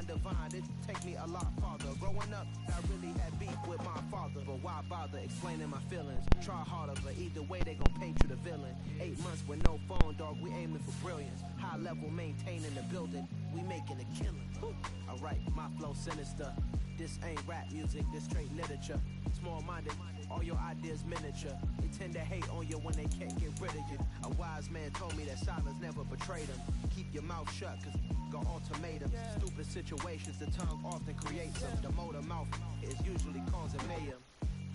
divine, it take me a lot farther. Growing up, I really had beef with my father, but why bother explaining my feelings? Try harder, but either way they gon' paint you the villain. 8 months with no phone, dog, we aiming for brilliance. High level maintaining the building, we making a killing. Alright, my flow sinister. This ain't rap music, this straight literature. Small-minded, all your ideas miniature. They tend to hate on you when they can't get rid of you. A wise man told me that silence never betrayed him. Keep your mouth shut, cause got ultimatums. Stupid situations, the tongue often creates them. The motor mouth is usually causing mayhem.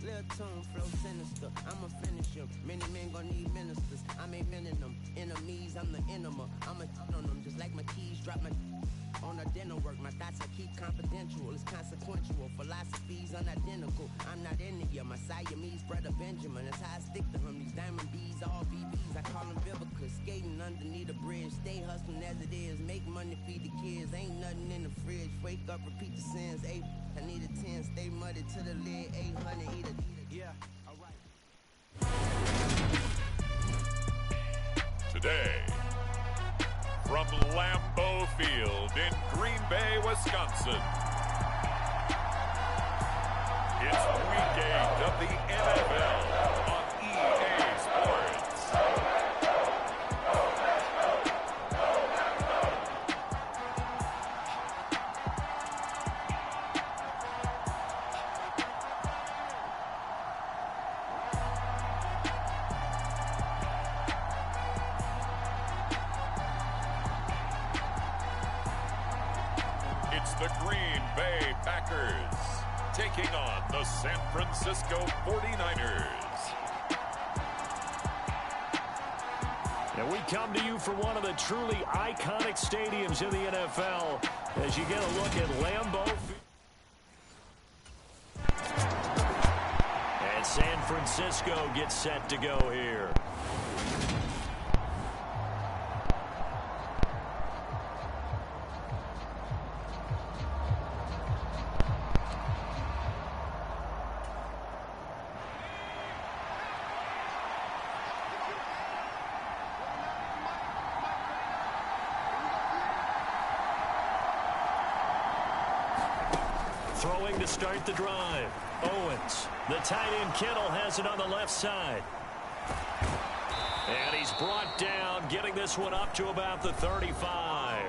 Little tune, flow sinister, I'ma finish him. Many men gon' need ministers, I'm aiming them. Enemies, I'm the enema. I'ma on them, just like my keys, drop my on the dinner work. My thoughts I keep confidential, it's consequential. Philosophies unidentical, I'm not in the my Siamese brother Benjamin. That's how I stick to him, these diamond bees, all BBs. I call them biblicals, skating underneath the bridge. Stay hustling as it is, make money, feed the kids. Ain't nothing in the fridge, wake up, repeat the sins. I need a 10, stay muddy to the lid, 800, eat a. Yeah, alright. Today, from Lambeau Field in Green Bay, Wisconsin, it's Week 8 of the NFL on EA Sports. The Green Bay Packers taking on the San Francisco 49ers. And we come to you from one of the truly iconic stadiums in the NFL as you get a look at Lambeau Field. And San Francisco gets set to go here. Throwing to start the drive. Owens. The tight end Kittle has it on the left side. And he's brought down, getting this one up to about the 35.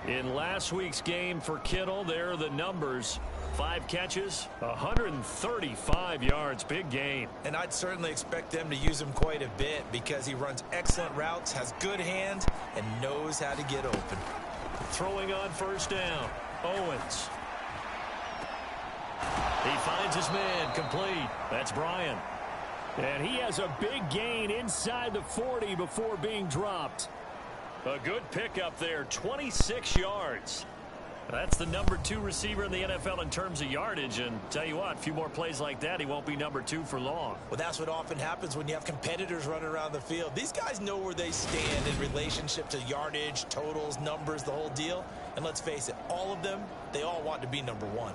In last week's game for Kittle, there are the numbers. 5 catches, 135 yards. Big game. And I'd certainly expect them to use him quite a bit because he runs excellent routes, has good hands, and knows how to get open. Throwing on first down. Owens. He finds his man complete. That's Bryant. And he has a big gain inside the 40 before being dropped. A good pickup there, 26 yards. That's the number 2 receiver in the NFL in terms of yardage. And tell you what, a few more plays like that, he won't be number 2 for long. Well, that's what often happens when you have competitors running around the field. These guys know where they stand in relationship to yardage, totals, numbers, the whole deal. And let's face it, all of them, they all want to be number 1.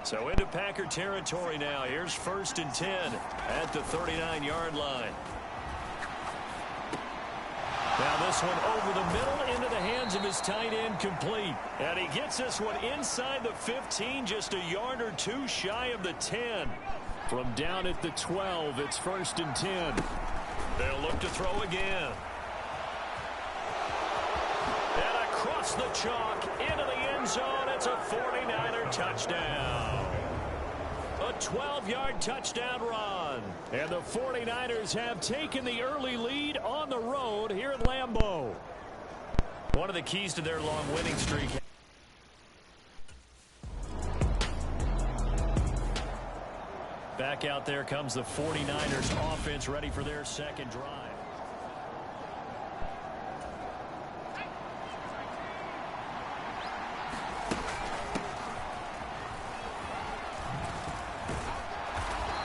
So into Packer territory now. Here's 1st and 10 at the 39-yard line. Now this one over the middle into the hands of his tight end, complete. And he gets this one inside the 15, just a yard or 2 shy of the 10. From down at the 12, it's 1st and 10. They'll look to throw again. And across the chalk into the end zone, it's a 49er touchdown. A 12-yard touchdown run. And the 49ers have taken the early lead on the road here at Lambeau. One of the keys to their long winning streak. Back out there comes the 49ers offense, ready for their second drive.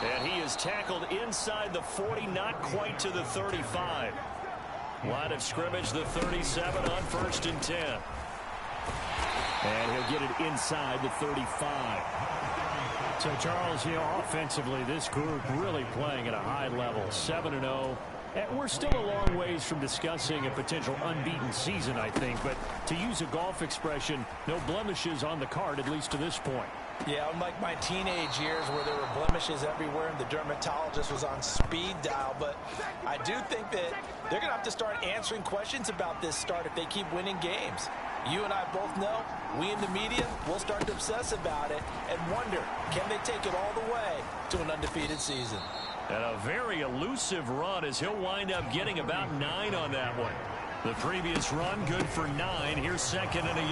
And he is tackled inside the 40, not quite to the 35. Line of scrimmage, the 37 on 1st and 10. And he'll get it inside the 35. So, Charles, offensively, this group really playing at a high level. 7-0, We're still a long ways from discussing a potential unbeaten season, I think. But to use a golf expression, no blemishes on the card, at least to this point. Yeah, unlike my teenage years where there were blemishes everywhere and the dermatologist was on speed dial. But I do think that they're going to have to start answering questions about this start if they keep winning games. You and I both know, we in the media, will start to obsess about it and wonder, can they take it all the way to an undefeated season? And a very elusive run as he'll wind up getting about 9 on that one. The previous run, good for 9. Here's second and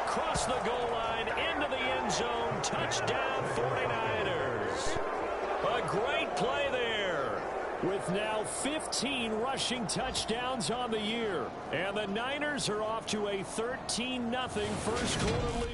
across the goal line, into the end zone. Touchdown, 49ers. A great play there. With now 15 rushing touchdowns on the year. And the Niners are off to a 13-0 first quarter lead.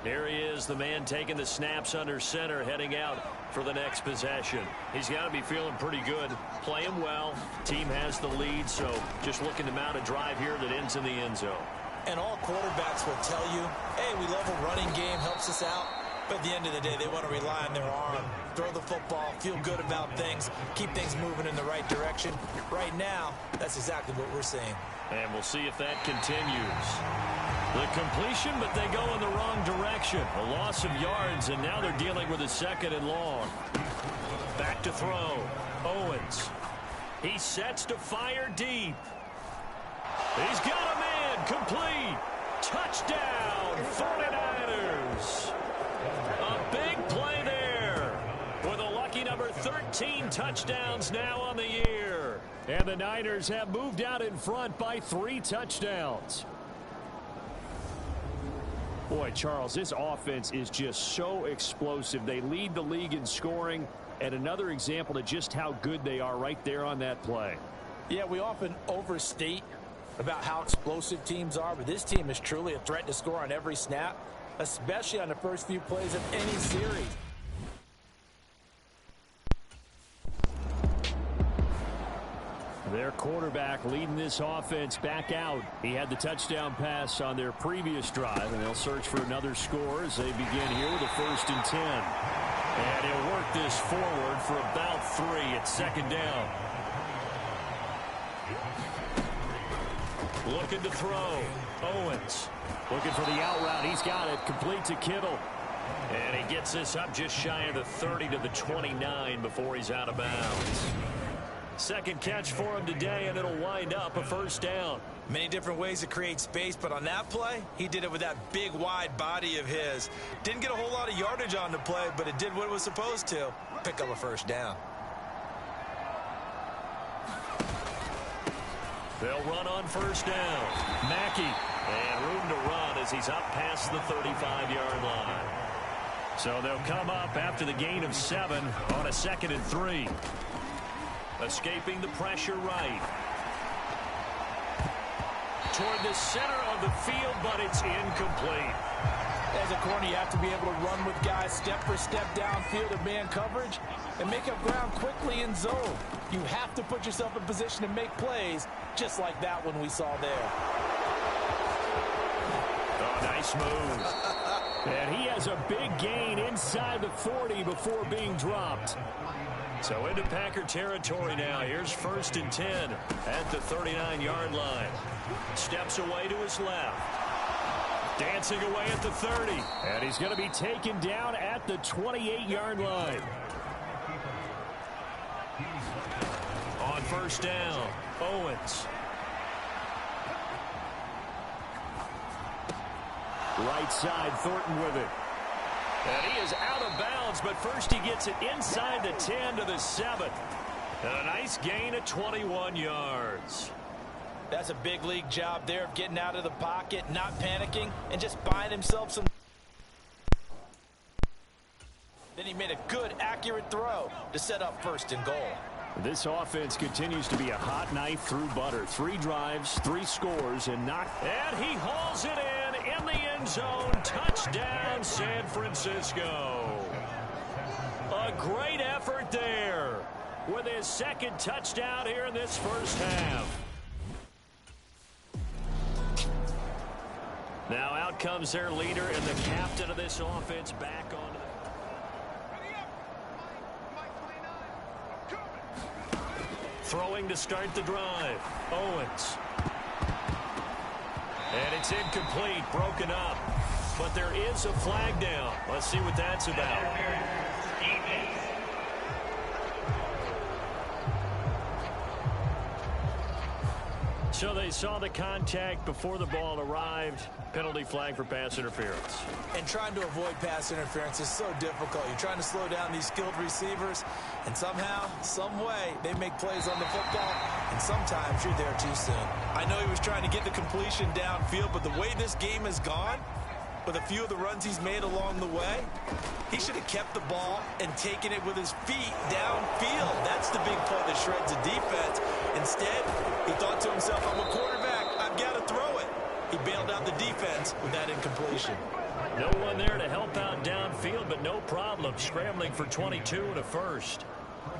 Here he is, the man taking the snaps under center, heading out for the next possession. He's got to be feeling pretty good, playing well. Team has the lead, so just looking to mount a drive here that ends in the end zone. And all quarterbacks will tell you, hey, we love a running game, helps us out. But at the end of the day, they want to rely on their arm, throw the football, feel good about things, keep things moving in the right direction. Right now, that's exactly what we're seeing. And we'll see if that continues. The completion, but they go in the wrong direction. A loss of yards, and now they're dealing with a second and long. Back to throw. Owens. He sets to fire deep. He's got a man. Complete. Touchdown, 49ers. A big play there. With a lucky number 13 touchdowns now on the year. And the Niners have moved out in front by 3 touchdowns. Boy, Charles, this offense is just so explosive. They lead the league in scoring, and another example of just how good they are right there on that play. Yeah, we often overstate about how explosive teams are, but this team is truly a threat to score on every snap, especially on the first few plays of any series. Their quarterback leading this offense back out. He had the touchdown pass on their previous drive, and they'll search for another score as they begin here with a 1st and 10. And he'll work this forward for about 3 at second down. Looking to throw. Owens looking for the out route. He's got it. Complete to Kittle. And he gets this up just shy of the 30 to the 29 before he's out of bounds. Second catch for him today, and it'll wind up a 1st down. Many different ways to create space, but on that play, he did it with that big, wide body of his. Didn't get a whole lot of yardage on the play, but it did what it was supposed to. Pick up a 1st down. They'll run on 1st down. Mackey, and room to run as he's up past the 35-yard line. So they'll come up after the gain of 7 on a 2nd and 3. Escaping the pressure right. Toward the center of the field, but it's incomplete. As a corner, you have to be able to run with guys step for step downfield in man coverage and make up ground quickly in zone. You have to put yourself in position to make plays, just like that one we saw there. Oh, nice move. And he has a big gain inside the 40 before being dropped. So into Packer territory now. Here's 1st and 10 at the 39-yard line. Steps away to his left. Dancing away at the 30. And he's going to be taken down at the 28-yard line. On 1st down, Owens. Right side, Thornton with it. And he is out of bounds, but first he gets it inside the 10 to the 7. And a nice gain of 21 yards. That's a big league job there of getting out of the pocket, not panicking, and just buying himself some. Then he made a good, accurate throw to set up 1st and goal. This offense continues to be a hot knife through butter. 3 drives, 3 scores, and he hauls it in the end zone. Touchdown, San Francisco. A great effort there with his 2nd touchdown here in this 1st half. Now out comes their leader and the captain of this offense back on. Throwing to start the drive. Owens. And it's incomplete, broken up. But there is a flag down. Let's see what that's about. So they saw the contact before the ball arrived. Penalty flag for pass interference. And trying to avoid pass interference is so difficult. You're trying to slow down these skilled receivers, and somehow, some way, they make plays on the football, and sometimes you're there too soon. I know he was trying to get the completion downfield, but the way this game has gone, with a few of the runs he's made along the way, he should have kept the ball and taken it with his feet downfield. That's the big play that shreds the defense. Instead, he thought to himself, I'm a quarterback, I've got to throw it. He bailed out the defense with that incompletion. No one there to help out downfield, but no problem. Scrambling for 22 and a first.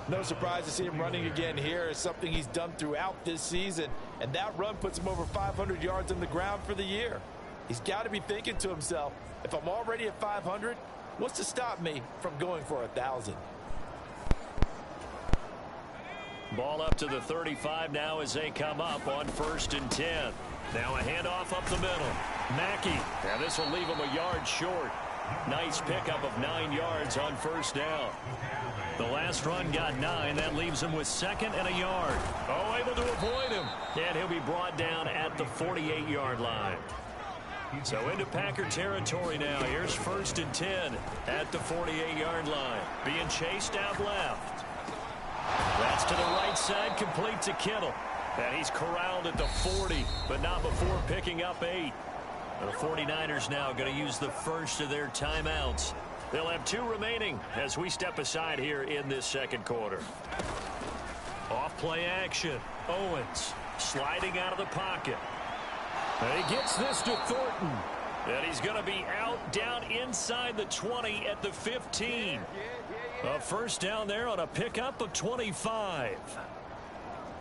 No surprise to see him running again here. It's something he's done throughout this season, and that run puts him over 500 yards on the ground for the year. He's got to be thinking to himself, if I'm already at 500, what's to stop me from going for 1,000? Ball up to the 35 now as they come up on 1st and 10. Now a handoff up the middle. Mackey. And this will leave him a yard short. Nice pickup of 9 yards on 1st down. The last run got 9. That leaves him with 2nd and a yard. Oh, able to avoid him. And he'll be brought down at the 48-yard line. So into Packer territory now. Here's 1st and 10 at the 48-yard line. Being chased out left. That's to the right side, complete to Kittle. And he's corralled at the 40, but not before picking up 8. The 49ers now going to use the first of their timeouts. They'll have 2 remaining as we step aside here in this second quarter. Off play action. Owens sliding out of the pocket. And he gets this to Thornton. And he's going to be out down inside the 20 at the 15. A first down there on a pickup of 25.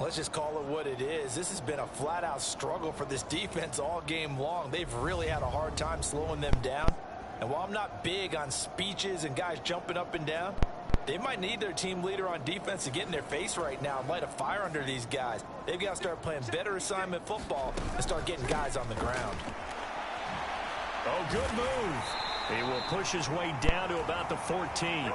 Let's just call it what it is. This has been a flat-out struggle for this defense all game long. They've really had a hard time slowing them down. And while I'm not big on speeches and guys jumping up and down, they might need their team leader on defense to get in their face right now and light a fire under these guys. They've got to start playing better assignment football and start getting guys on the ground. Oh, good move. He will push his way down to about the 14.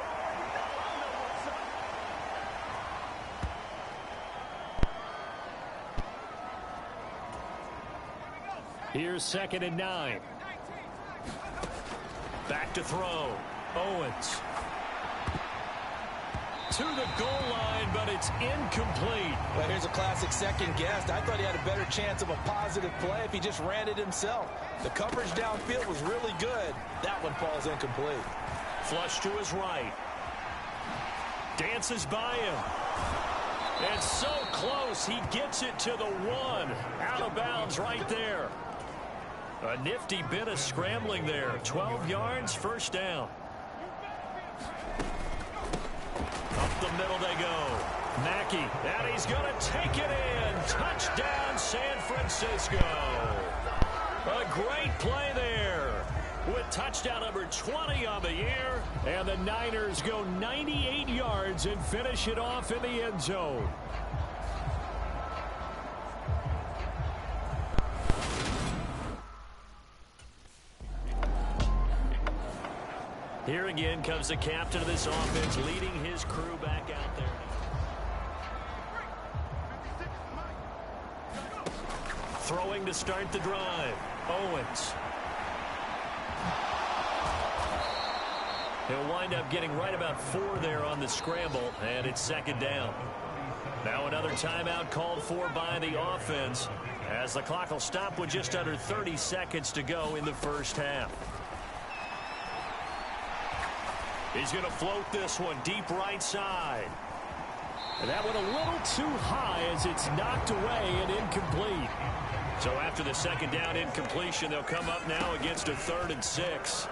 Here's 2nd and 9. Back to throw. Owens. To the goal line, but it's incomplete. Well, here's a classic second guess. I thought he had a better chance of a positive play if he just ran it himself. The coverage downfield was really good. That one falls incomplete. Flush to his right. Dances by him. And so close, he gets it to the 1. Out of bounds right there. A nifty bit of scrambling there. 12 yards, first down. Up the middle they go. Mackey, and he's going to take it in. Touchdown, San Francisco. A great play there with touchdown number 20 on the year. And the Niners go 98 yards and finish it off in the end zone. Here again comes the captain of this offense, leading his crew back out there. Throwing to start the drive. Owens. He'll wind up getting right about 4 there on the scramble, and it's 2nd down. Now another timeout called for by the offense, as the clock will stop with just under 30 seconds to go in the first half. He's going to float this one deep right side. And that one a little too high as it's knocked away and incomplete. So after the 2nd down incompletion, they'll come up now against a 3rd and 6.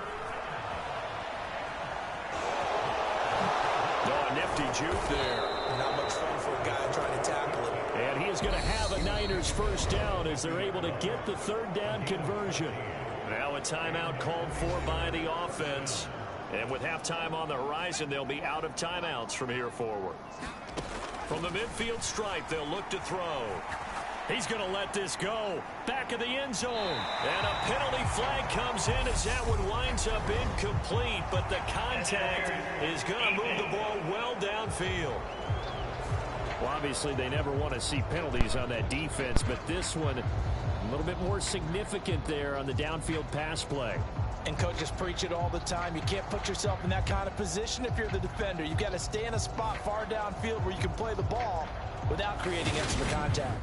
Oh, a nifty juke there. Not much fun for a guy trying to tackle it. And he is going to have a Niners first down as they're able to get the 3rd down conversion. a timeout called for by the offense. And with halftime on the horizon, they'll be out of timeouts from here forward. From the midfield stripe, they'll look to throw. He's going to let this go. Back of the end zone. And a penalty flag comes in as that one winds up incomplete. But the contact is going to move the ball well downfield. Well, obviously, they never want to see penalties on that defense. But this one, a little bit more significant there on the downfield pass play. And coaches preach it all the time. You can't put yourself in that kind of position if you're the defender. You've got to stay in a spot far downfield where you can play the ball without creating extra contact.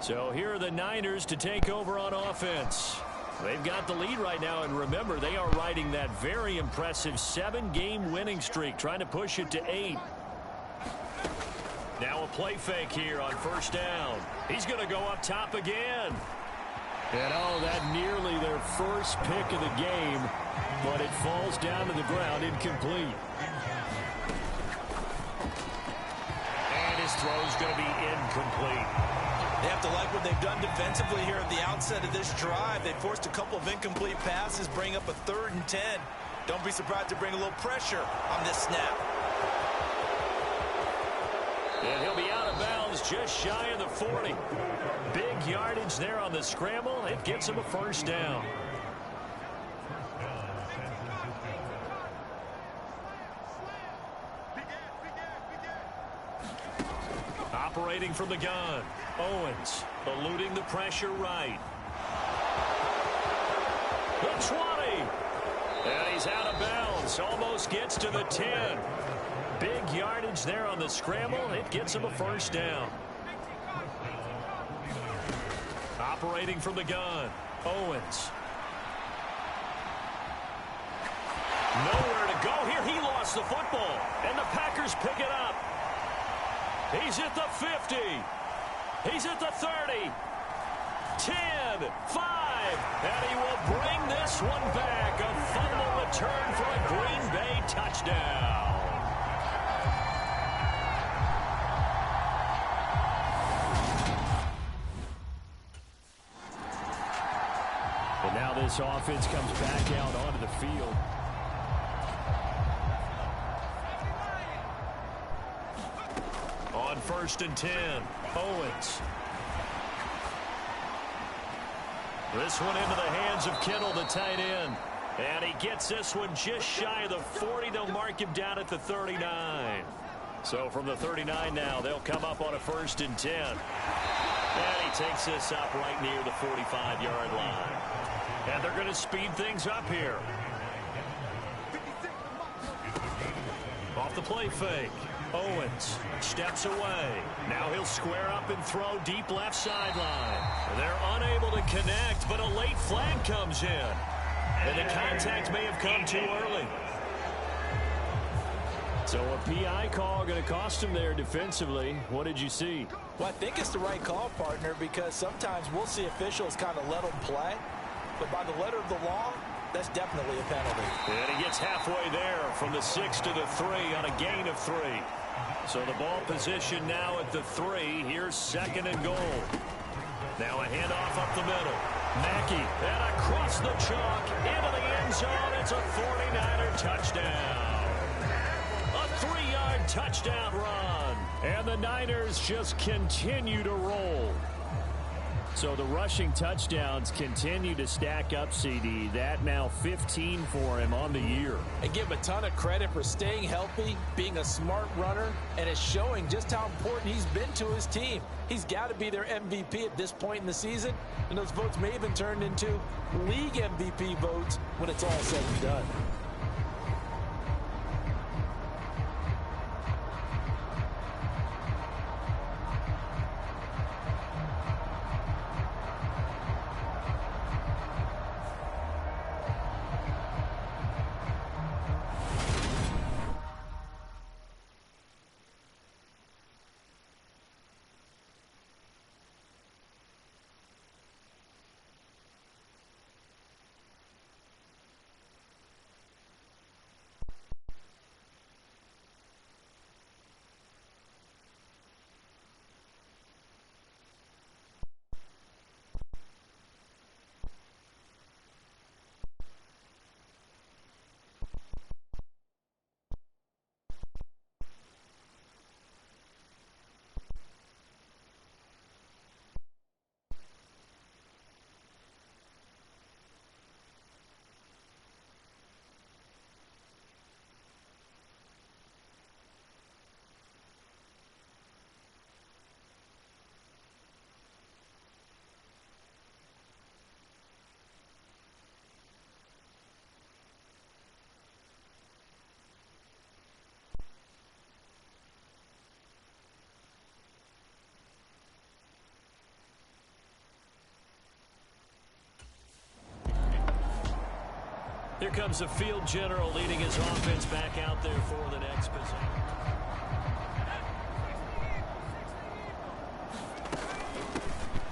So here are the Niners to take over on offense. They've got the lead right now, and remember, they are riding that very impressive 7-game winning streak, trying to push it to 8. Now a play fake here on first down. He's going to go up top again. And oh, that nearly their first pick of the game, but it falls down to the ground incomplete. And his throw's going to be incomplete. They have to like what they've done defensively here at the outset of this drive. They forced a couple of incomplete passes, bring up a 3rd and 10. Don't be surprised to bring a little pressure on this snap. And he'll be out of bounds just shy of the 40. Big yardage there on the scramble. It gets him a first down. Operating from the gun. Owens eluding the pressure right. The 20. And he's out of bounds. Almost gets to the 10. Big yardage there on the scramble. It gets him a first down. Operating from the gun. Owens. Nowhere to go here. He lost the football, and the Packers pick it up. He's at the 50. He's at the 30. 10, 5, and he will bring this one back. A fumble return for a Green Bay touchdown. And now this offense comes back out onto the field. On 1st and 10, Owens. This one into the hands of Kittle, the tight end. And he gets this one just shy of the 40. They'll mark him down at the 39. So from the 39 now, they'll come up on a 1st and 10. And he takes this up right near the 45-yard line. And they're going to speed things up here. Off the play fake. Owens steps away. Now he'll square up and throw deep left sideline. They're unable to connect, but a late flag comes in. And the contact may have come too early. So a PI call going to cost him there defensively. What did you see? Well, I think it's the right call, partner, because sometimes we'll see officials kind of let them play. But by the letter of the law, that's definitely a penalty. And he gets halfway there from the 6 to the 3 on a gain of 3. So the ball position now at the 3. Here's 2nd and goal. Now a handoff up the middle. Mackey, and across the chalk into the end zone. It's a 49er touchdown. A 3-yard touchdown run. And the Niners just continue to roll. So the rushing touchdowns continue to stack up, CD. That now 15 for him on the year. And give him a ton of credit for staying healthy, being a smart runner, and it's showing just how important he's been to his team. He's got to be their MVP at this point in the season, and those votes may even turn into league MVP votes when it's all said and done. Here comes the field general leading his offense back out there for the next possession.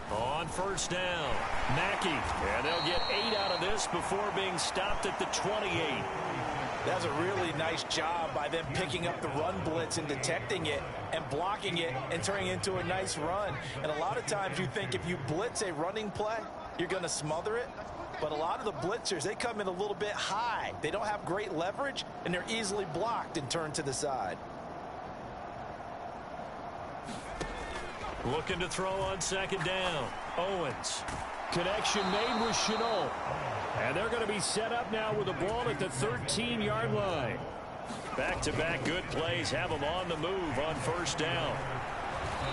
On 1st down, Mackey. And they'll get 8 out of this before being stopped at the 28. That's a really nice job by them picking up the run blitz and detecting it and blocking it and turning it into a nice run. And a lot of times you think if you blitz a running play, you're going to smother it. But a lot of the blitzers, they come in a little bit high. They don't have great leverage, and they're easily blocked and turned to the side. Looking to throw on 2nd down. Owens. Connection made with Chenault. And they're going to be set up now with the ball at the 13-yard line. Back-to-back good plays have them on the move on 1st down.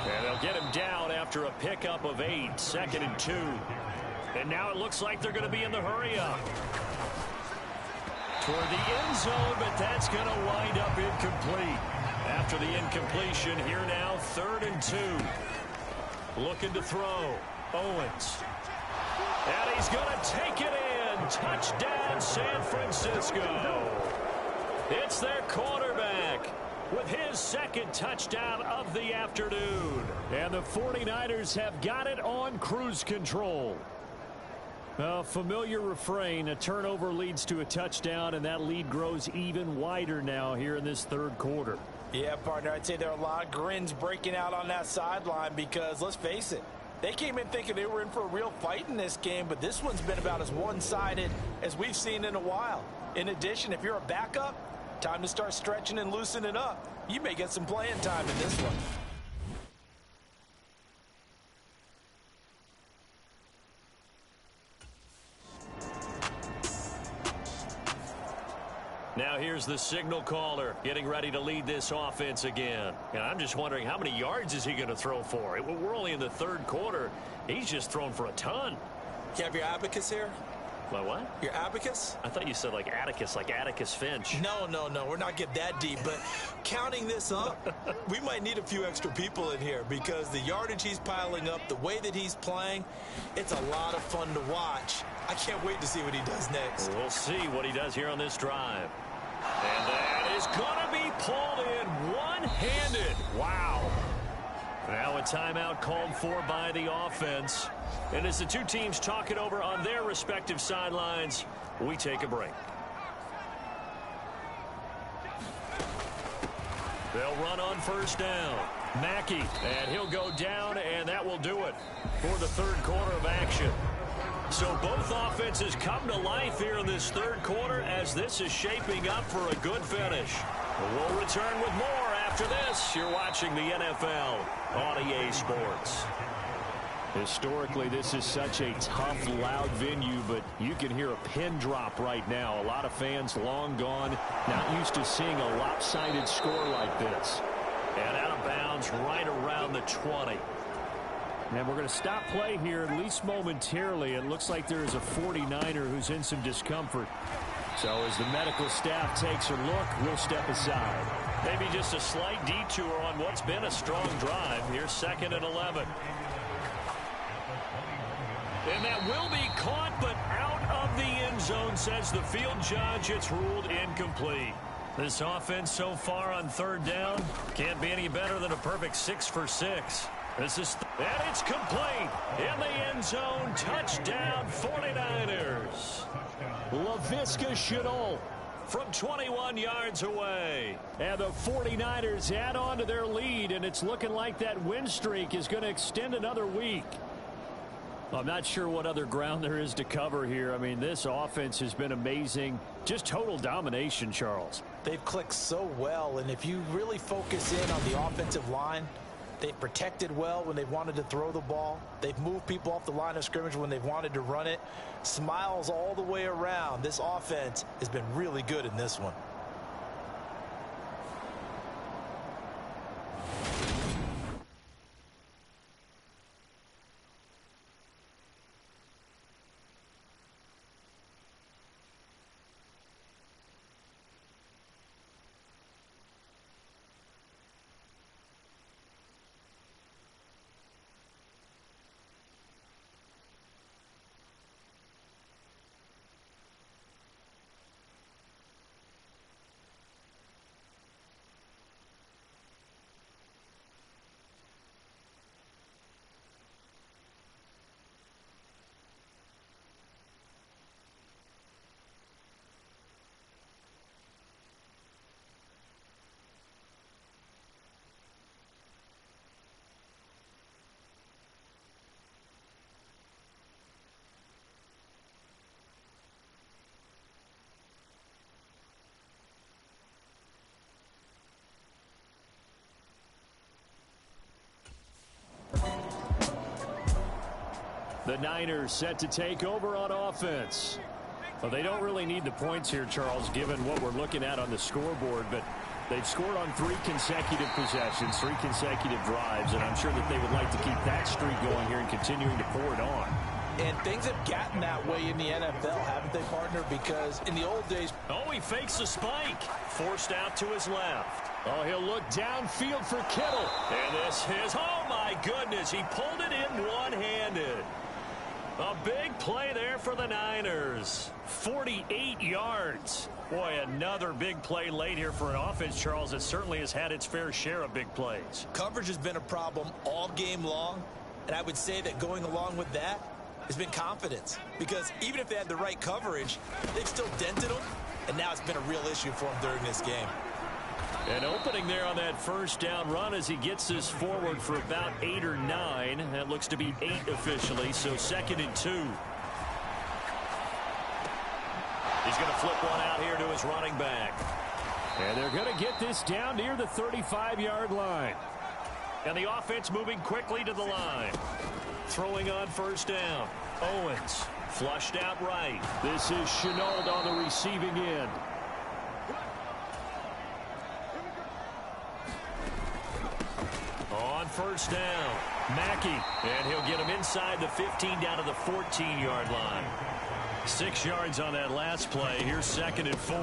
And they'll get him down after a pickup of 8, 2nd and 2. And now it looks like they're going to be in the hurry-up. Toward the end zone, but that's going to wind up incomplete. After the incompletion, here now, 3rd and 2. Looking to throw. Owens. And he's going to take it in. Touchdown, San Francisco. It's their quarterback with his second touchdown of the afternoon. And the 49ers have got it on cruise control. A familiar refrain, a turnover leads to a touchdown, and that lead grows even wider now here in this third quarter. Yeah, partner, I'd say there are a lot of grins breaking out on that sideline because, let's face it, they came in thinking they were in for a real fight in this game, but this one's been about as one-sided as we've seen in a while. In addition, if you're a backup, time to start stretching and loosening up. You may get some playing time in this one. Now here's the signal caller getting ready to lead this offense again. And I'm just wondering, how many yards is he going to throw for? We're only in the third quarter. He's just thrown for a ton. You have your abacus here? My what? Your abacus? I thought you said like Atticus Finch. No. We're not getting that deep. But counting this up, we might need a few extra people in here because the yardage he's piling up, the way that he's playing, it's a lot of fun to watch. I can't wait to see what he does next. We'll see what he does here on this drive. And that is going to be pulled in one-handed. Wow. Now a timeout called for by the offense. And as the two teams talk it over on their respective sidelines, we take a break. They'll run on first down. Mackey, and he'll go down, and that will do it for the third quarter of action. So both offenses come to life here in this third quarter as this is shaping up for a good finish. We'll return with more after this. You're watching the NFL on EA Sports. Historically, this is such a tough, loud venue, but you can hear a pin drop right now. A lot of fans long gone, not used to seeing a lopsided score like this. And out of bounds right around the 20. And we're going to stop play here, at least momentarily. It looks like there is a 49er who's in some discomfort. So as the medical staff takes a look, we'll step aside. Maybe just a slight detour on what's been a strong drive. Here's 2nd and 11. And that will be caught, but out of the end zone, says the field judge. It's ruled incomplete. This offense so far on third down can't be any better than a perfect 6 for 6. This is and it's complete in the end zone. Touchdown 49ers. Laviska Shenault from 21 yards away. And the 49ers add on to their lead, and it's looking like that win streak is going to extend another week. I'm not sure what other ground there is to cover here. I mean, this offense has been amazing. Just total domination, Charles. They've clicked so well, and if you really focus in on the offensive line, they've protected well when they've wanted to throw the ball. They've moved people off the line of scrimmage when they've wanted to run it. Smiles all the way around. This offense has been really good in this one. The Niners set to take over on offense. Well, they don't really need the points here, Charles, given what we're looking at on the scoreboard, but they've scored on 3 consecutive possessions, 3 consecutive drives, and I'm sure that they would like to keep that streak going here and continuing to pour it on. And things have gotten that way in the NFL, haven't they, partner? Because in the old days... Oh, he fakes a spike. Forced out to his left. Oh, he'll look downfield for Kittle. And this is, oh my goodness, he pulled it in one-handed. A big play there for the Niners. 48 yards. Boy, another big play late here for an offense, Charles, that certainly has had its fair share of big plays. Coverage has been a problem all game long, and I would say that going along with that has been confidence. Because even if they had the right coverage, they've still dented them, and now it's been a real issue for them during this game. An opening there on that first down run as he gets this forward for about 8 or 9. That looks to be 8 officially, so 2nd and 2. He's going to flip one out here to his running back. And they're going to get this down near the 35-yard line. And the offense moving quickly to the line. Throwing on first down. Owens flushed out right. This is Chenault on the receiving end. On first down, Mackey, and he'll get him inside the 15 down to the 14-yard line. 6 yards on that last play. Here's 2nd and 4.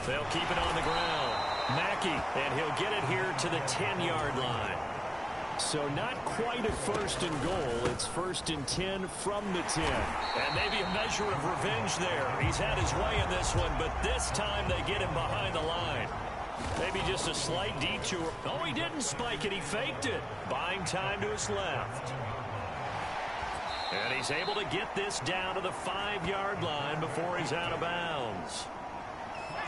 They'll keep it on the ground. Mackey, and he'll get it here to the 10-yard line. So not quite a 1st and goal. It's 1st and 10 from the 10. And maybe a measure of revenge there. He's had his way in this one, but this time they get him behind the line. Maybe just a slight detour. Oh, he didn't spike it. He faked it. Buying time to his left. And he's able to get this down to the 5-yard line before he's out of bounds.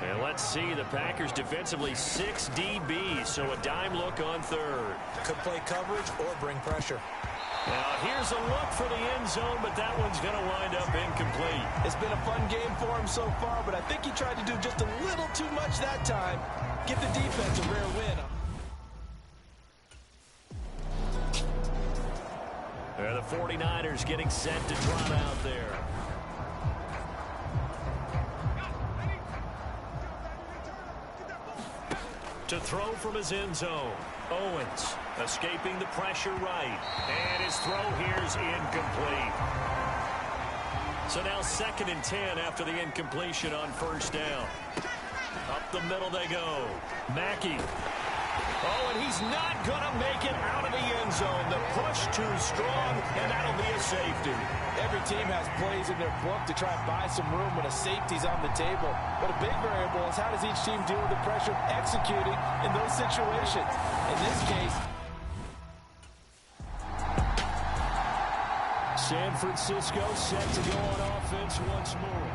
And let's see, the Packers defensively 6 DBs, so a dime look on 3rd. Could play coverage or bring pressure. Now here's a look for the end zone, but that one's going to wind up incomplete. It's been a fun game for him so far, but I think he tried to do just a little too much that time. Give the defense a rare win. They're the 49ers getting set to trot out there. To throw from his end zone. Owens escaping the pressure right. And his throw here's incomplete. So now 2nd and 10 after the incompletion on first down. Up the middle they go. Mackey. Oh, and he's not going to make it out of the end zone. The push too strong, and that'll be a safety. Every team has plays in their book to try and buy some room when a safety's on the table. But a big variable is how does each team deal with the pressure of executing in those situations. In this case, San Francisco set to go on offense once more.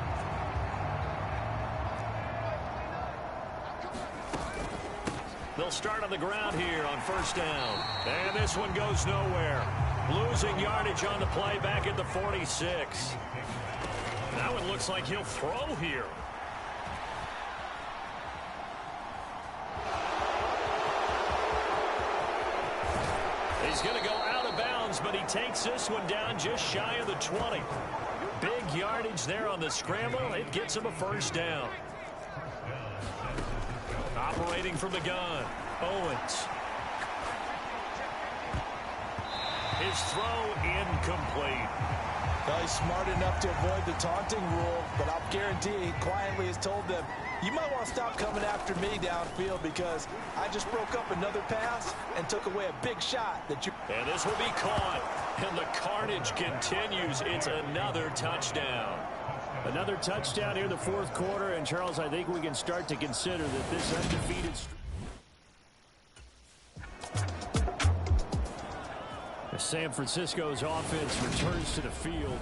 They'll start on the ground here on first down. And this one goes nowhere. Losing yardage on the play back at the 46. That one looks like he'll throw here. He's going to go out of bounds, but he takes this one down just shy of the 20. Big yardage there on the scramble. It gets him a first down. Operating from the gun, Owens. His throw incomplete. Well, he's smart enough to avoid the taunting rule, but I'll guarantee he quietly has told them, you might want to stop coming after me downfield because I just broke up another pass and took away a big shot that you... And this will be caught, and the carnage continues. It's another touchdown. Another touchdown here in the 4th quarter, and Charles, I think we can start to consider that this undefeated... San Francisco's offense returns to the field.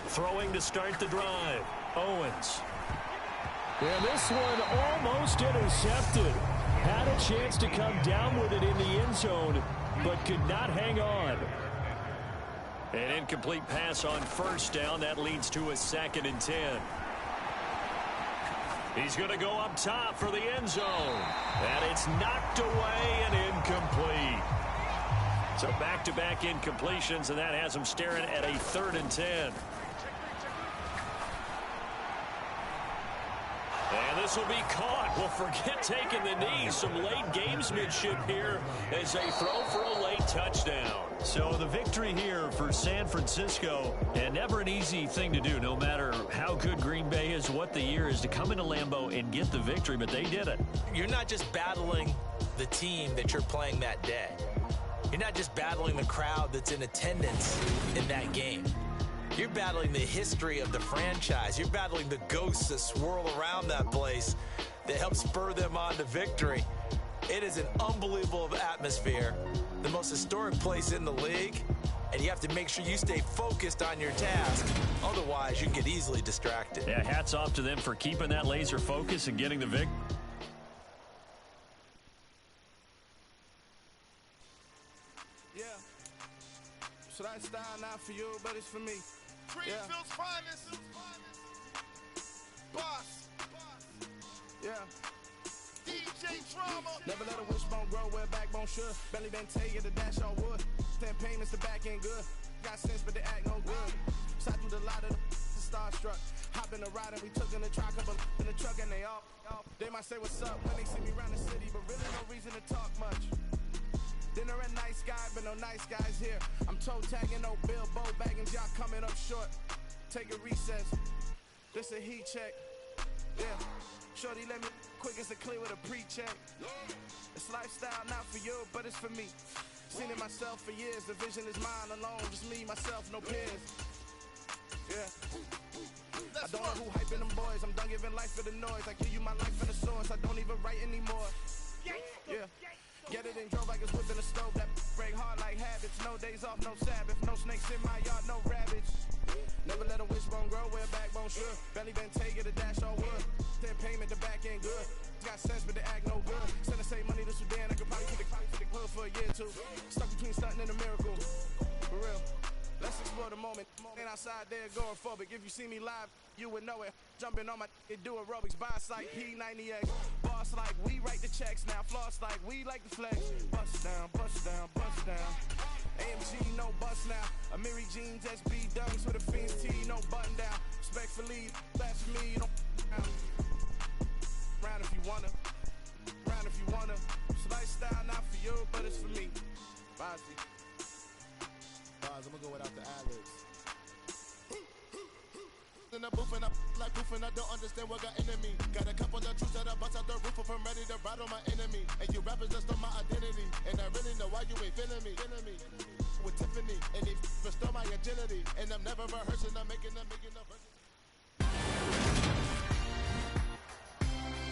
Throwing to start the drive. Owens. And this one almost intercepted. Had a chance to come down with it in the end zone, but could not hang on. An incomplete pass on first down. That leads to a 2nd and 10. He's going to go up top for the end zone. And it's knocked away and incomplete. So back-to-back incompletions, and that has him staring at a 3rd and 10. And this will be caught. Well, forget taking the knee. Some late gamesmanship here as they throw for a late touchdown. So the victory here for San Francisco, and never an easy thing to do, no matter how good Green Bay is, what the year is, to come into Lambeau and get the victory, but they did it. You're not just battling the team that you're playing that day. You're not just battling the crowd that's in attendance in that game. You're battling the history of the franchise. You're battling the ghosts that swirl around that place that help spur them on to victory. It is an unbelievable atmosphere, the most historic place in the league, and you have to make sure you stay focused on your task. Otherwise, you get easily distracted. Yeah, hats off to them for keeping that laser focus and getting the victory. Yeah. So that style not for you, but it's for me. Greenfield's finest. Boss. Yeah. DJ Drama. Never let a wishbone grow where backbone should. Belly been take it, the dash all wood. 10 payments, the back end good. Got sense, but they act no good. Sat through the lot of the starstruck. Hop in the ride and we took in the truck, in the truck and they all. They might say what's up when they see me around the city, but really no reason to talk much. Dinner a nice guy, but no nice guys here. I'm toe tagging, no Bilbo Baggins, y'all coming up short. Take a recess. This a heat check. Yeah. Shorty let me quick as a clear with a pre-check. It's lifestyle not for you, but it's for me. Seen it myself for years. The vision is mine alone. Just me, myself, no peers. Yeah. I don't know who hyping them boys. I'm done giving life for the noise. I give you my life for the source. I don't even write anymore. Yeah. Get it and drove like it's whipping a stove. That break hard like habits. No days off, no Sabbath. No snakes in my yard, no rabbits. Never let a wishbone grow where backbone should. Belly been take it, a dash all wood. 10 payment, the back end good. Got sense, but they act no good. Send the same money to Sudan. I could probably put the hood for a year or two. Stuck between stunting and a miracle. For real. Let's explore the moment. Ain't outside there going phobic. If you see me live, you would know it. Jumping on my do aerobics. Boss like P90X. Boss like we write the checks now. Floss like we like the flex. Bust down, bust down, bust down. AMG, no bust now. Amiri jeans, SB dunks with a Fiends T, no button down. Respectfully, that's for me, you don't down. Round if you wanna. Round if you wanna. It's lifestyle not for you, but it's for me. Bozzy. I'm gonna go without the ad-libs. In the booth and I like proof and I don't understand what got into me. Got a couple of truths that I bust out the roof if I'm ready to battle my enemy. And you rappers just on my identity. And I really know why you ain't feeling me. With Tiffany and they restore my agility. And I'm never rehearsing, I'm making them big enough.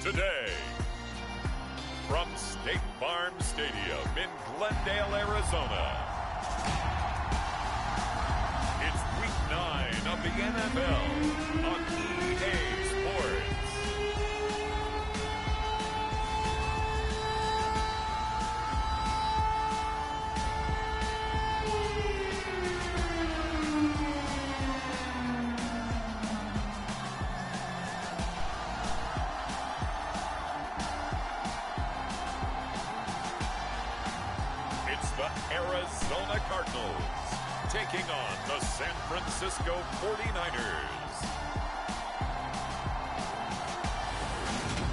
Today, from State Farm Stadium in Glendale, Arizona, it's Week 9 of the NFL on EA Sports. It's the Arizona Cardinals taking on the San Francisco 49ers.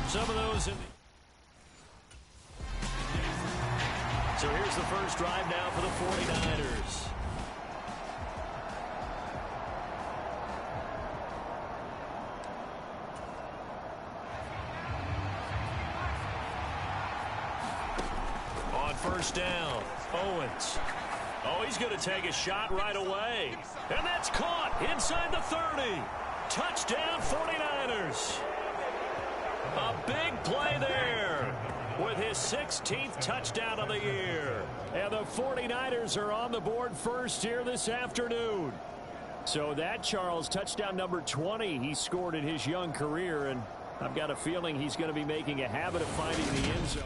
Some of those in the... So here's the first drive now for the 49ers. On first down, Owens. Oh, he's going to take a shot right away. And that's caught inside the 30. Touchdown, 49ers. A big play there with his 16th touchdown of the year. And the 49ers are on the board first here this afternoon. So that, Charles, touchdown number 20 he scored in his young career. And I've got a feeling he's going to be making a habit of finding the end zone.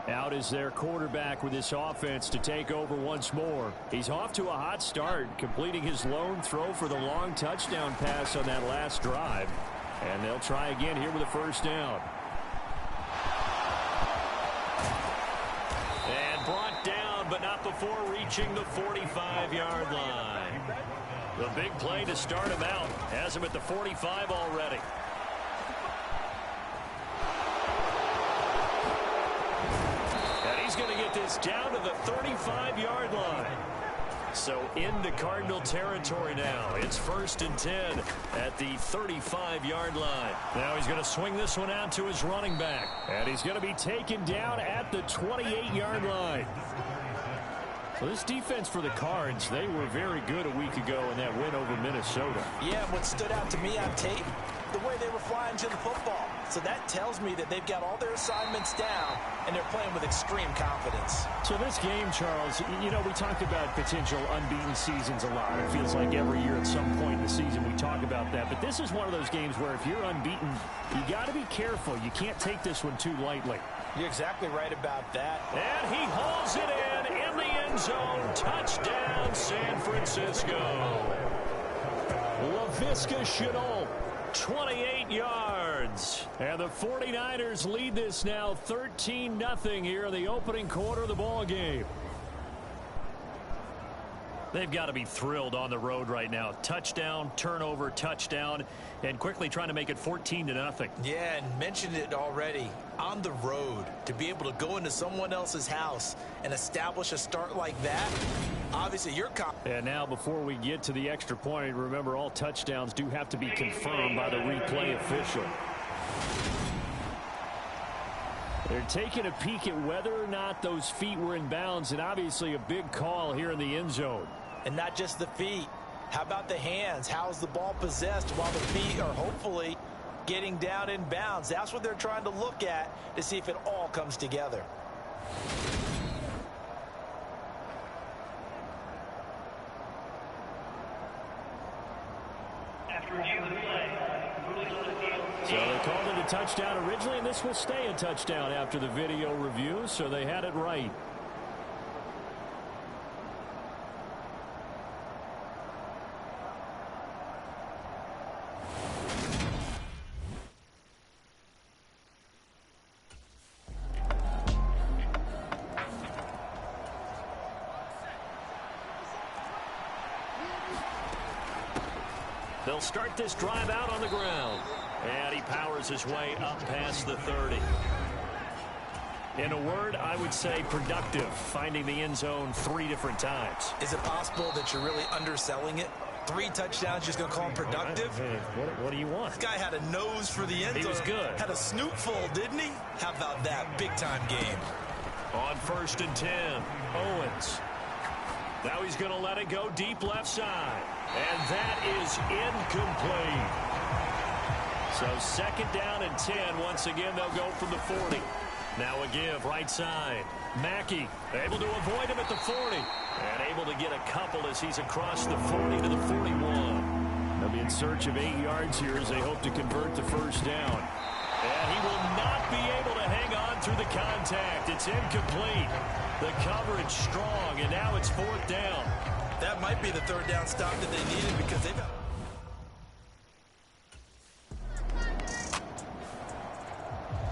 Out is their quarterback with this offense to take over once more. He's off to a hot start, completing his lone throw for the long touchdown pass on that last drive. And they'll try again here with a first down. And brought down, but not before reaching the 45-yard line. The big play to start him out. Has him at the 45 already. He's going to get this down to the 35-yard line. So into Cardinal territory now. It's 1st and 10 at the 35-yard line. Now he's going to swing this one out to his running back. And he's going to be taken down at the 28-yard line. So this defense for the Cards, they were very good a week ago in that win over Minnesota. Yeah, what stood out to me on tape, the way they were flying to the football. So that tells me that they've got all their assignments down, and they're playing with extreme confidence. So this game, Charles, you know, we talked about potential unbeaten seasons a lot. It feels like every year at some point in the season we talk about that. But this is one of those games where if you're unbeaten, you got to be careful. You can't take this one too lightly. You're exactly right about that. And he hauls it in the end zone. Touchdown, San Francisco. Laviska Shenault, 28 yards. And the 49ers lead this now 13-0 here in the opening quarter of the ball game. They've got to be thrilled on the road right now. Touchdown, turnover, touchdown, and quickly trying to make it 14-0. Yeah, and mentioned it already. On the road, to be able to go into someone else's house and establish a start like that, obviously you're confident. And now before we get to the extra point, remember all touchdowns do have to be confirmed by the replay official. They're taking a peek at whether or not those feet were in bounds, and obviously a big call here in the end zone. And not just the feet. How about the hands? How's the ball possessed while the feet are hopefully getting down in bounds? That's what they're trying to look at to see if it all comes together. So they called it a touchdown originally, and this will stay a touchdown after the video review, so they had it right. They'll start this drive out on the ground. And he powers his way up past the 30. In a word, I would say productive, finding the end zone 3 different times. Is it possible that you're really underselling it? 3 touchdowns, just going to call him productive? What do you want? This guy had a nose for the end zone. He was good. Had a snootful, didn't he? How about that big-time game? On 1st and 10, Owens. Now he's going to let it go deep left side. And that is incomplete. So 2nd down and 10. Once again, they'll go from the 40. Now a give right side. Mackey able to avoid him at the 40. And able to get a couple as he's across the 40 to the 41. They'll be in search of 8 yards here as they hope to convert the 1st down. And he will not be able to hang on through the contact. It's incomplete. The coverage strong, and now it's 4th down. That might be the 3rd down stop that they needed because they've got...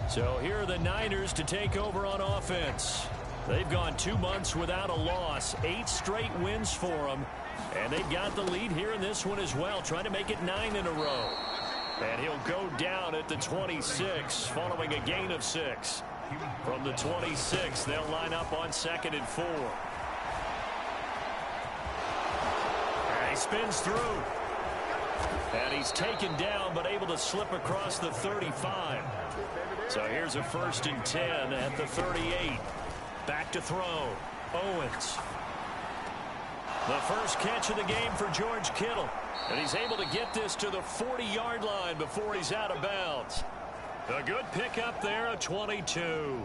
So here are the Niners to take over on offense. They've gone 2 months without a loss, 8 straight wins for them. And they've got the lead here in this one as well, trying to make it 9 in a row. And he'll go down at the 26, following a gain of 6. From the 26, they'll line up on 2nd and 4. And he spins through. And he's taken down, but able to slip across the 35. So here's a 1st and 10 at the 38. Back to throw. Owens. The first catch of the game for George Kittle. And he's able to get this to the 40-yard line before he's out of bounds. A good pickup there, a 22.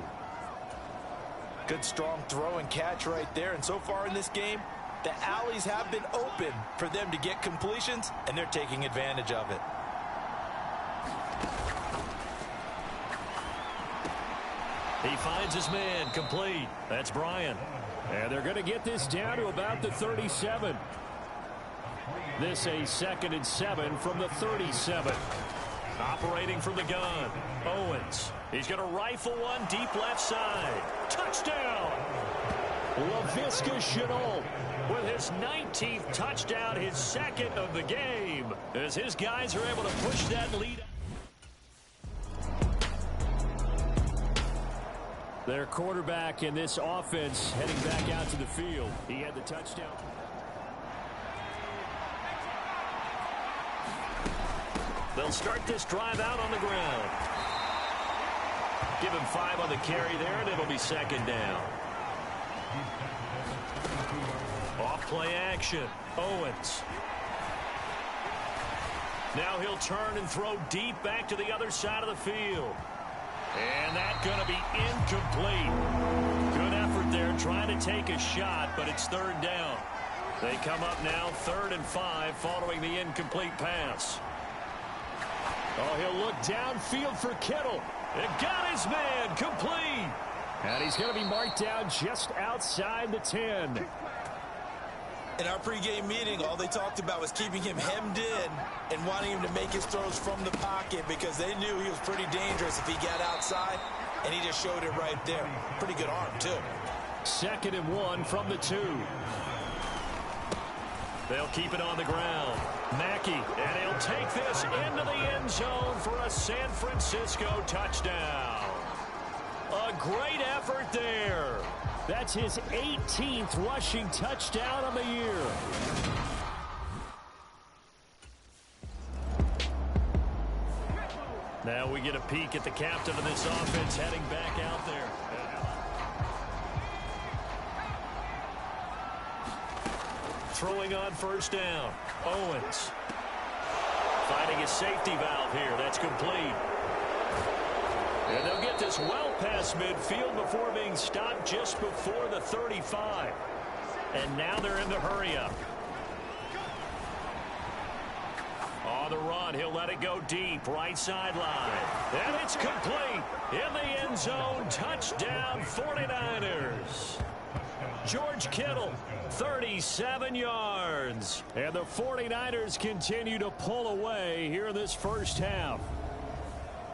Good strong throw and catch right there. And so far in this game, the alleys have been open for them to get completions, and they're taking advantage of it. He finds his man complete. That's Bryant. And they're going to get this down to about the 37. This a 2nd and 7 from the 37. Operating from the gun. Owens. He's going to rifle one deep left side. Touchdown! Laviska Shenault with his 19th touchdown, his 2nd of the game, as his guys are able to push that lead. Their quarterback in this offense heading back out to the field. He had the touchdown. They'll start this drive out on the ground. Give him 5 on the carry there, and it'll be second down. Off-play action. Owens. Now he'll turn and throw deep back to the other side of the field. And that's going to be incomplete. Good effort there trying to take a shot, but it's third down. They come up now 3rd and 5 following the incomplete pass. Oh, he'll look downfield for Kittle. It got his man complete. And he's going to be marked down just outside the 10. In our pregame meeting, all they talked about was keeping him hemmed in and wanting him to make his throws from the pocket because they knew he was pretty dangerous if he got outside, and he just showed it right there. Pretty good arm, too. 2nd and 1 from the 2. They'll keep it on the ground. Mackey, and he'll take this into the end zone for a San Francisco touchdown. A great effort there. That's his 18th rushing touchdown of the year. Now we get a peek at the captain of this offense heading back out there. Throwing on first down. Owens. Finding a safety valve here. That's complete. And they'll get this well past midfield before being stopped just before the 35. And now they're in the hurry-up. On the run, he'll let it go deep, right sideline. And it's complete. In the end zone, touchdown 49ers. George Kittle, 37 yards. And the 49ers continue to pull away here in this first half.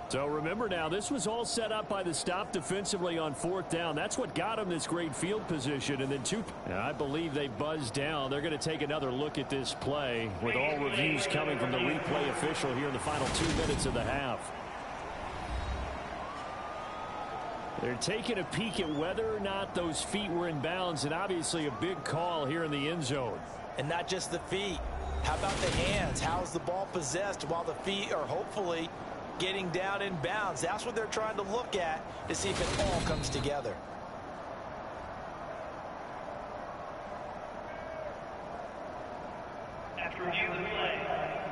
So remember now, this was all set up by the stop defensively on 4th down. That's what got them this great field position. And then I believe they buzzed down. They're going to take another look at this play with all reviews coming from the replay official here in the final 2 minutes of the half. They're taking a peek at whether or not those feet were in bounds, and obviously a big call here in the end zone. And not just the feet. How about the hands? How's the ball possessed while the feet are hopefully getting down in bounds? That's what they're trying to look at to see if it all comes together. After review of the play,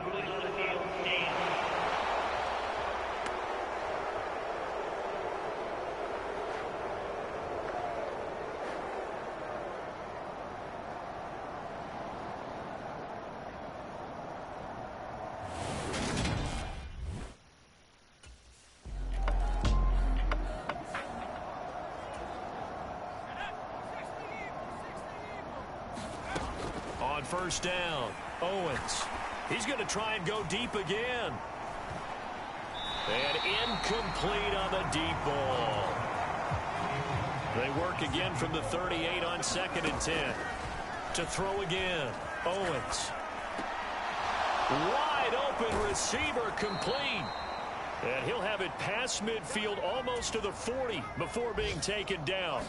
rulings on the field stand. First down. Owens. He's going to try and go deep again. And incomplete on the deep ball. They work again from the 38 on 2nd and 10. To throw again. Owens. Wide open receiver complete. And he'll have it past midfield almost to the 40 before being taken down.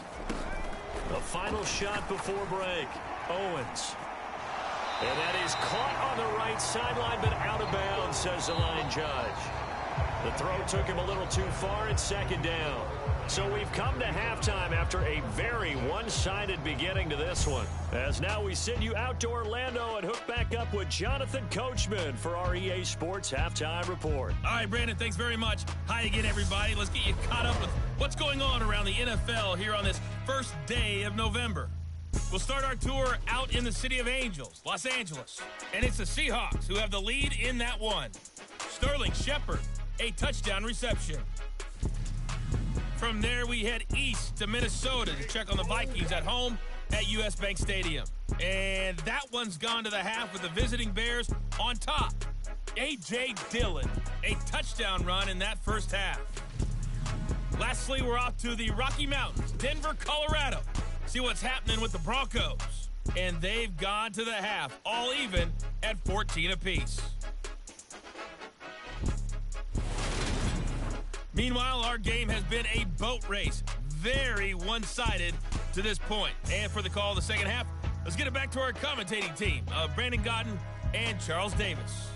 The final shot before break. Owens. And that is caught on the right sideline, but out of bounds, says the line judge. The throw took him a little too far. It's 2nd down. So we've come to halftime after a very one-sided beginning to this one. As now we send you out to Orlando and hook back up with Jonathan Coachman for our EA Sports Halftime Report. All right, Brandon, thanks very much. Hi again, everybody. Let's get you caught up with what's going on around the NFL here on this first day of November. We'll start our tour out in the city of Angels, Los Angeles. And it's the Seahawks who have the lead in that one. Sterling Shepard, a touchdown reception. From there, we head east to Minnesota to check on the Vikings at home at U.S. Bank Stadium. And that one's gone to the half with the visiting Bears on top. A.J. Dillon, a touchdown run in that first half. Lastly, we're off to the Rocky Mountains, Denver, Colorado. See what's happening with the Broncos. And they've gone to the half, all even at 14 apiece. Meanwhile, our game has been a boat race. Very one-sided to this point. And for the call of the second half, let's get it back to our commentating team, Brandon Godden and Charles Davis.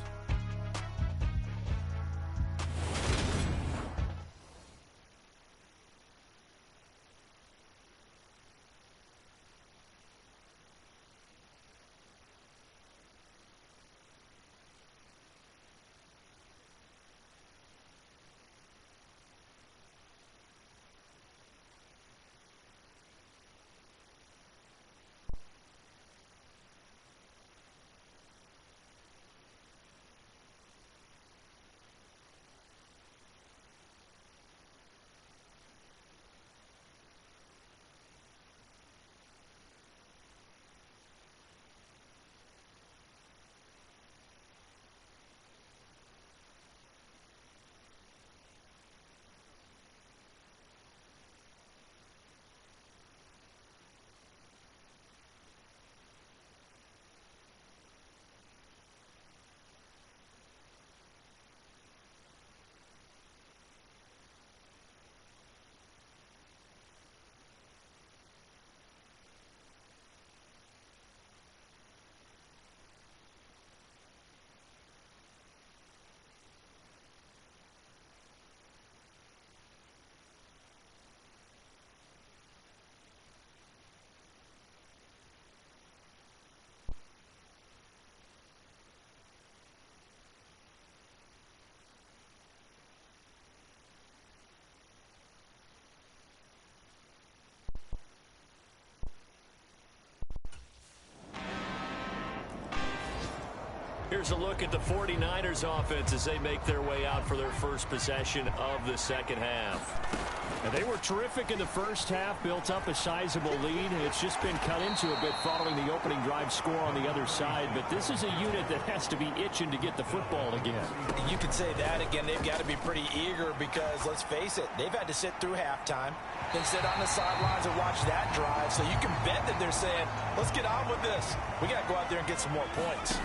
Here's a look at the 49ers offense as they make their way out for their first possession of the second half. And they were terrific in the first half, built up a sizable lead, and it's just been cut into a bit following the opening drive score on the other side. But this is a unit that has to be itching to get the football again. You could say that again. They've got to be pretty eager because, let's face it, they've had to sit through halftime, then sit on the sidelines and watch that drive. So you can bet that they're saying, let's get on with this. We got to go out there and get some more points.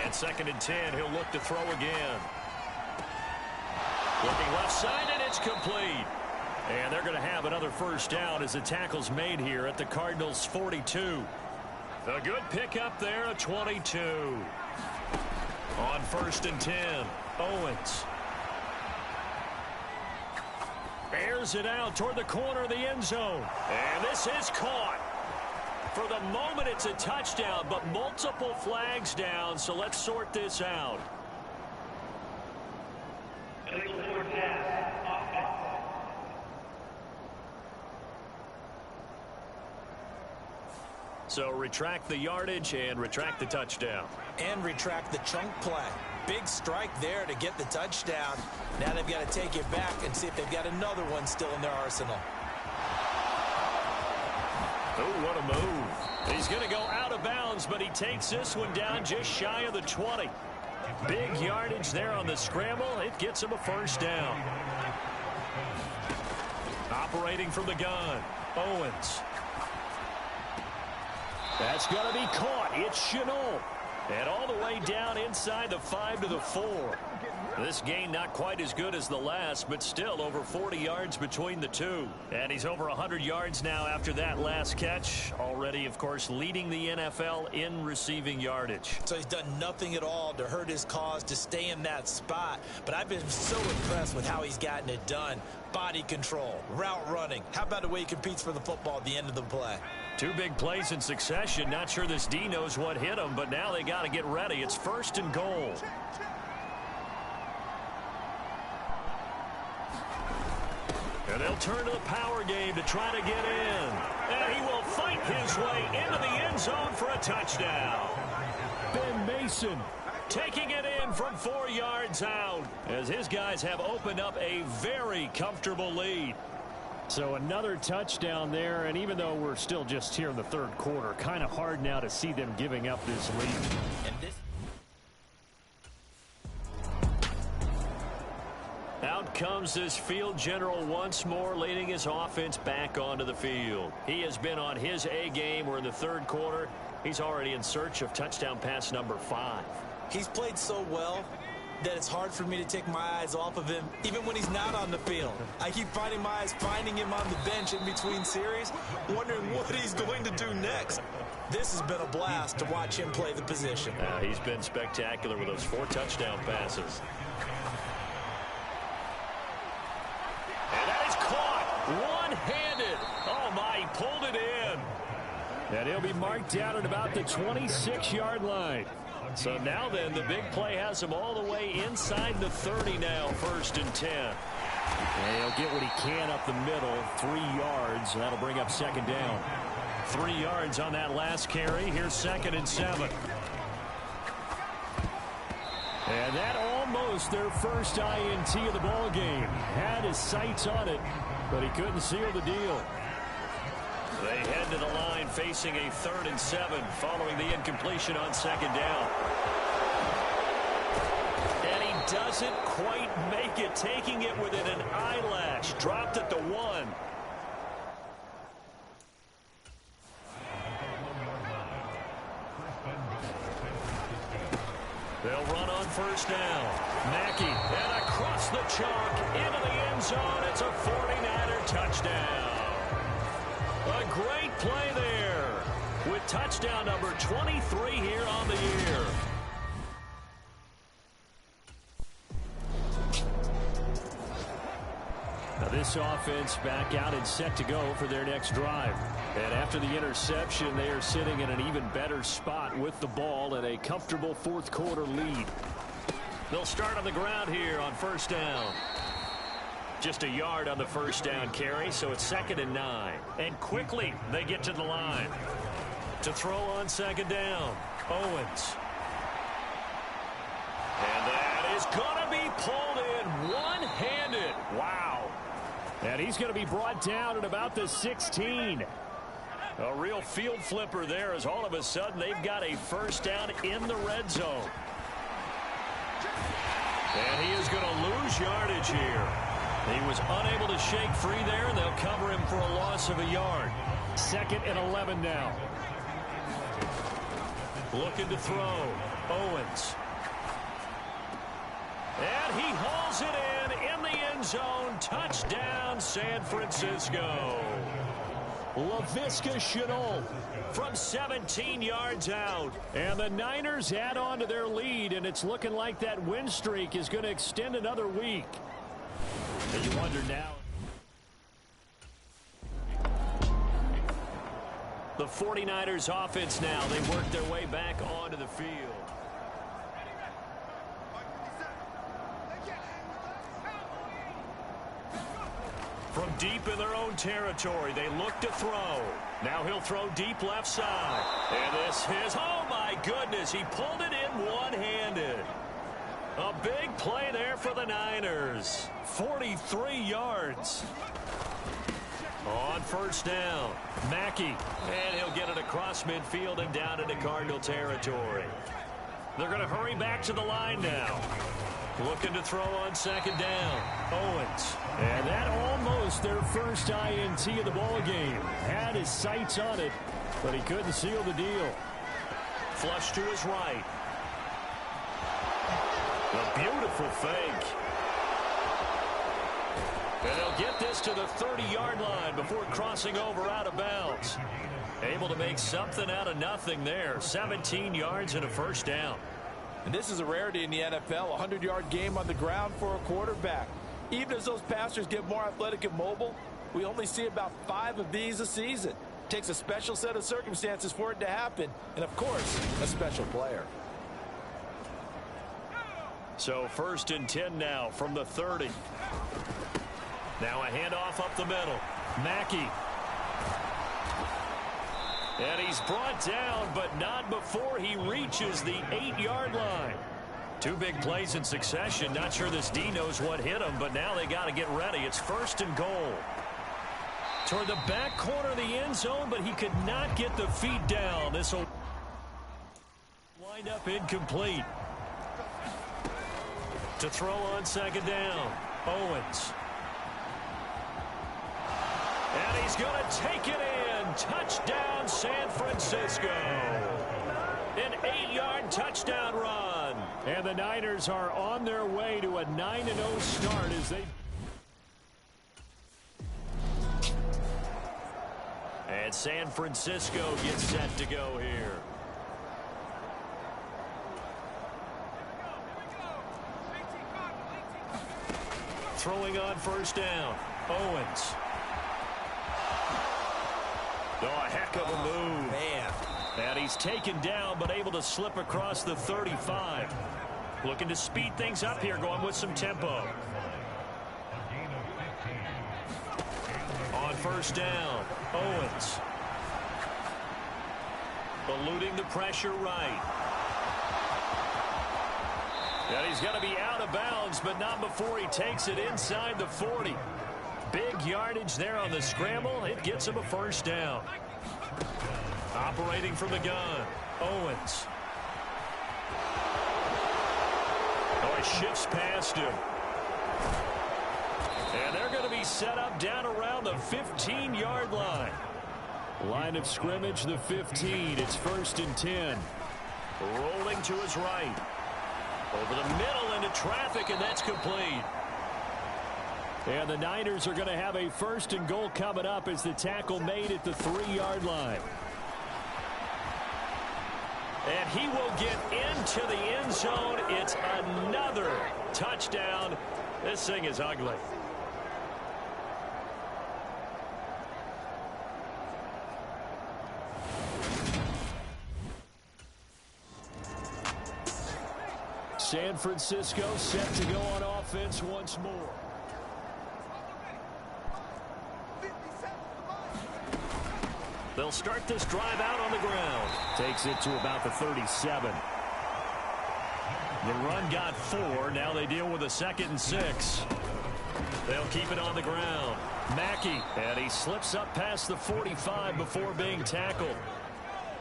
And 2nd and 10, he'll look to throw again. Looking left side, and it's complete. And they're going to have another first down as the tackle's made here at the Cardinals' 42. A good pickup there, a 22. On 1st and 10, Owens. Airs it out toward the corner of the end zone. And this is caught. For the moment, it's a touchdown, but multiple flags down, so let's sort this out. So retract the yardage and retract the touchdown. And retract the chunk play. Big strike there to get the touchdown. Now they've got to take it back and see if they've got another one still in their arsenal. Oh, what a move. He's going to go out of bounds, but he takes this one down just shy of the 20. Big yardage there on the scramble. It gets him a first down. Operating from the gun, Owens. That's going to be caught. It's Chenault. And all the way down inside the 5 to the 4. This gain not quite as good as the last, but still over 40 yards between the two. And he's over 100 yards now after that last catch. Already, of course, leading the NFL in receiving yardage. So he's done nothing at all to hurt his cause to stay in that spot. But I've been so impressed with how he's gotten it done. Body control, route running. How about the way he competes for the football at the end of the play? 2 big plays in succession. Not sure this D knows what hit him, but now they got to get ready. It's 1st and goal. And they'll turn to the power game to try to get in. And he will fight his way into the end zone for a touchdown. Ben Mason taking it in from 4 yards out as his guys have opened up a very comfortable lead. So another touchdown there, and even though we're still just here in the 3rd quarter, kind of hard now to see them giving up this lead. And this Out comes this field general once more, leading his offense back onto the field. He has been on his A game. We're in the 3rd quarter. He's already in search of touchdown pass number 5. He's played so well that it's hard for me to take my eyes off of him, even when he's not on the field. I keep finding my eyes finding him on the bench in between series, wondering what he's going to do next. This has been a blast to watch him play the position. He's been spectacular with those 4 touchdown passes. And that is caught one-handed. Oh, my, he pulled it in. And he'll be marked down at about the 26-yard line. So now then, the big play has him all the way inside the 30 now, 1st and 10. And he'll get what he can up the middle, 3 yards, and that'll bring up 2nd down. 3 yards on that last carry. Here's 2nd and 7. And that almost their first INT of the ball game. Had his sights on it, but he couldn't seal the deal. They head to the line facing a 3rd and 7 following the incompletion on 2nd down. And he doesn't quite make it, taking it within an eyelash. Dropped at the 1. They'll run on 1st down. Mackey, and across the chalk into the end zone. It's a 49er touchdown. A great play there with touchdown number 23 here on the year. Now this offense back out and set to go for their next drive. And after the interception, they are sitting in an even better spot with the ball and a comfortable 4th quarter lead. They'll start on the ground here on 1st down. Just a yard on the 1st down carry, so it's 2nd and 9. And quickly they get to the line. To throw on 2nd down, Owens. And that is going to be pulled in one-handed. Wow. And he's going to be brought down at about the 16. A real field flipper there as all of a sudden they've got a first down in the red zone. And he is going to lose yardage here. He was unable to shake free there, and they'll cover him for a loss of a yard. 2nd and 11 now. Looking to throw. Owens. And he hauls it in the end zone. Touchdown, San Francisco. Laviska Shenault from 17 yards out. And the Niners add on to their lead, and it's looking like that win streak is going to extend another week. And you wonder now. The 49ers offense now. They work their way back onto the field. From deep in their own territory, they look to throw. Now he'll throw deep left side. And this is, oh my goodness, he pulled it in one-handed. A big play there for the Niners. 43 yards. On first down, Mackey. And he'll get it across midfield and down into Cardinal territory. They're going to hurry back to the line now. Looking to throw on second down. Owens. And that almost their first INT of the ball game. Had his sights on it, but he couldn't seal the deal. Flush to his right. A beautiful fake. And they'll get this to the 30-yard line before crossing over out of bounds. Able to make something out of nothing there. 17 yards and a first down. And this is a rarity in the NFL, a 100-yard game on the ground for a quarterback. Even as those passers get more athletic and mobile, we only see about 5 of these a season. It takes a special set of circumstances for it to happen, and of course, a special player. So 1st and 10 now from the 30. Now a handoff up the middle. Mackey. And he's brought down, but not before he reaches the 8-yard line. 2 big plays in succession. Not sure this D knows what hit him, but now they got to get ready. It's 1st and goal. Toward the back corner of the end zone, but he could not get the feet down. This will wind up incomplete. To throw on second down, Owens. And he's going to take it in. Touchdown, San Francisco. An 8-yard touchdown run. And the Niners are on their way to a 9-0 start as they... And San Francisco gets set to go here. Throwing on first down, Owens. Oh, a heck of a move. Man. And he's taken down, but able to slip across the 35. Looking to speed things up here, going with some tempo. On first down, Owens. Eluding the pressure right. And he's going to be out of bounds, but not before he takes it inside the 40. Big yardage there on the scramble. It gets him a first down. Operating from the gun, Owens. Oh, he shifts past him. And they're going to be set up down around the 15-yard line. Line of scrimmage, the 15. It's 1st and 10. Rolling to his right. Over the middle into traffic, and that's complete. And the Niners are going to have a 1st and goal coming up as the tackle made at the 3-yard line. And he will get into the end zone. It's another touchdown. This thing is ugly. San Francisco set to go on offense once more. They'll start this drive out on the ground. Takes it to about the 37. The run got 4. Now they deal with a 2nd and 6. They'll keep it on the ground. Mackey, and he slips up past the 45 before being tackled.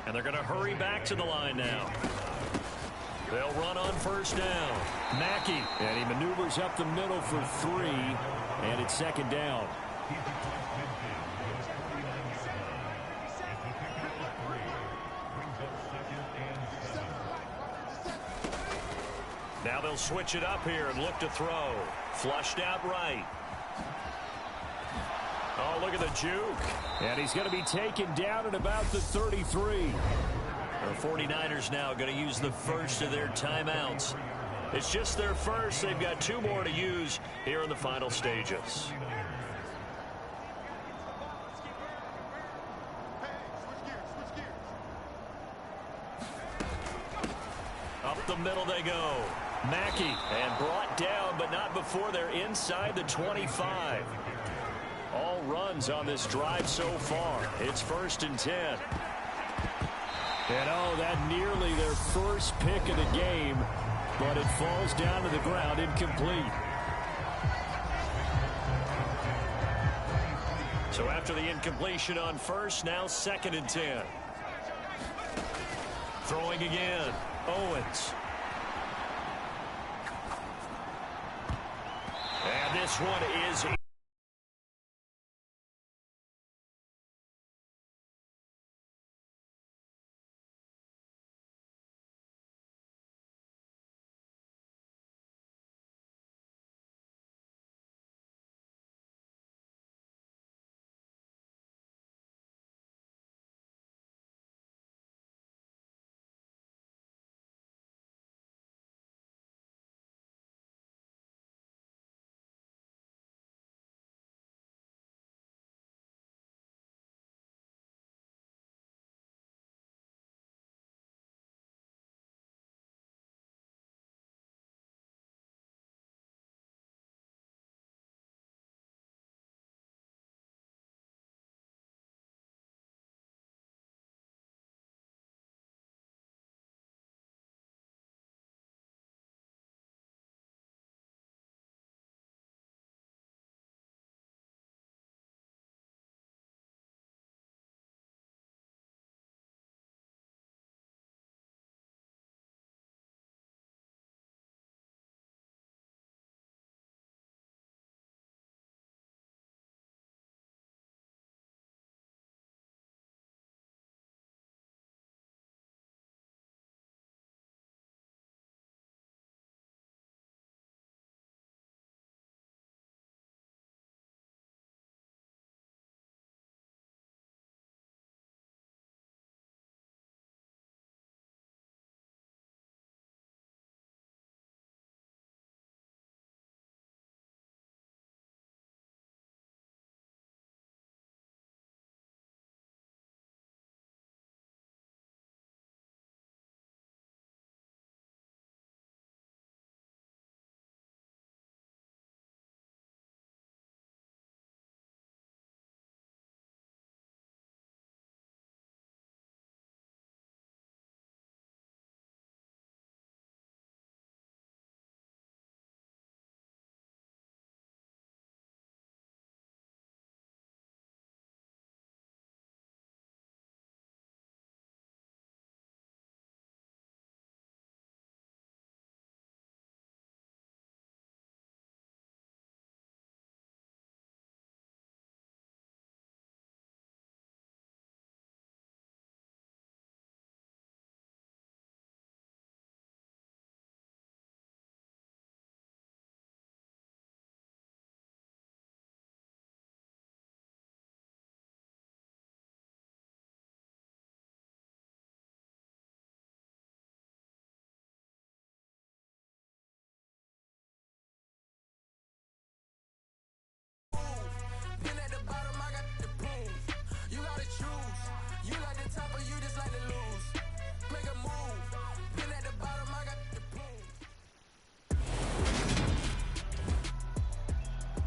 And they're going to hurry back to the line now. They'll run on first down. Mackey, and he maneuvers up the middle for 3, and it's 2nd down. Now they'll switch it up here and look to throw. Flushed out right. Oh, look at the juke. And he's going to be taken down at about the 33. The 49ers now going to use the first of their timeouts. It's just their first. They've got 2 more to use here in the final stages. Up the middle they go. Mackey, and brought down, but not before they're inside the 25. All runs on this drive so far. It's 1st and 10. And oh, that nearly their first pick of the game, but it falls down to the ground incomplete. So after the incompletion on first, now 2nd and 10. Throwing again, Owens. And this one is...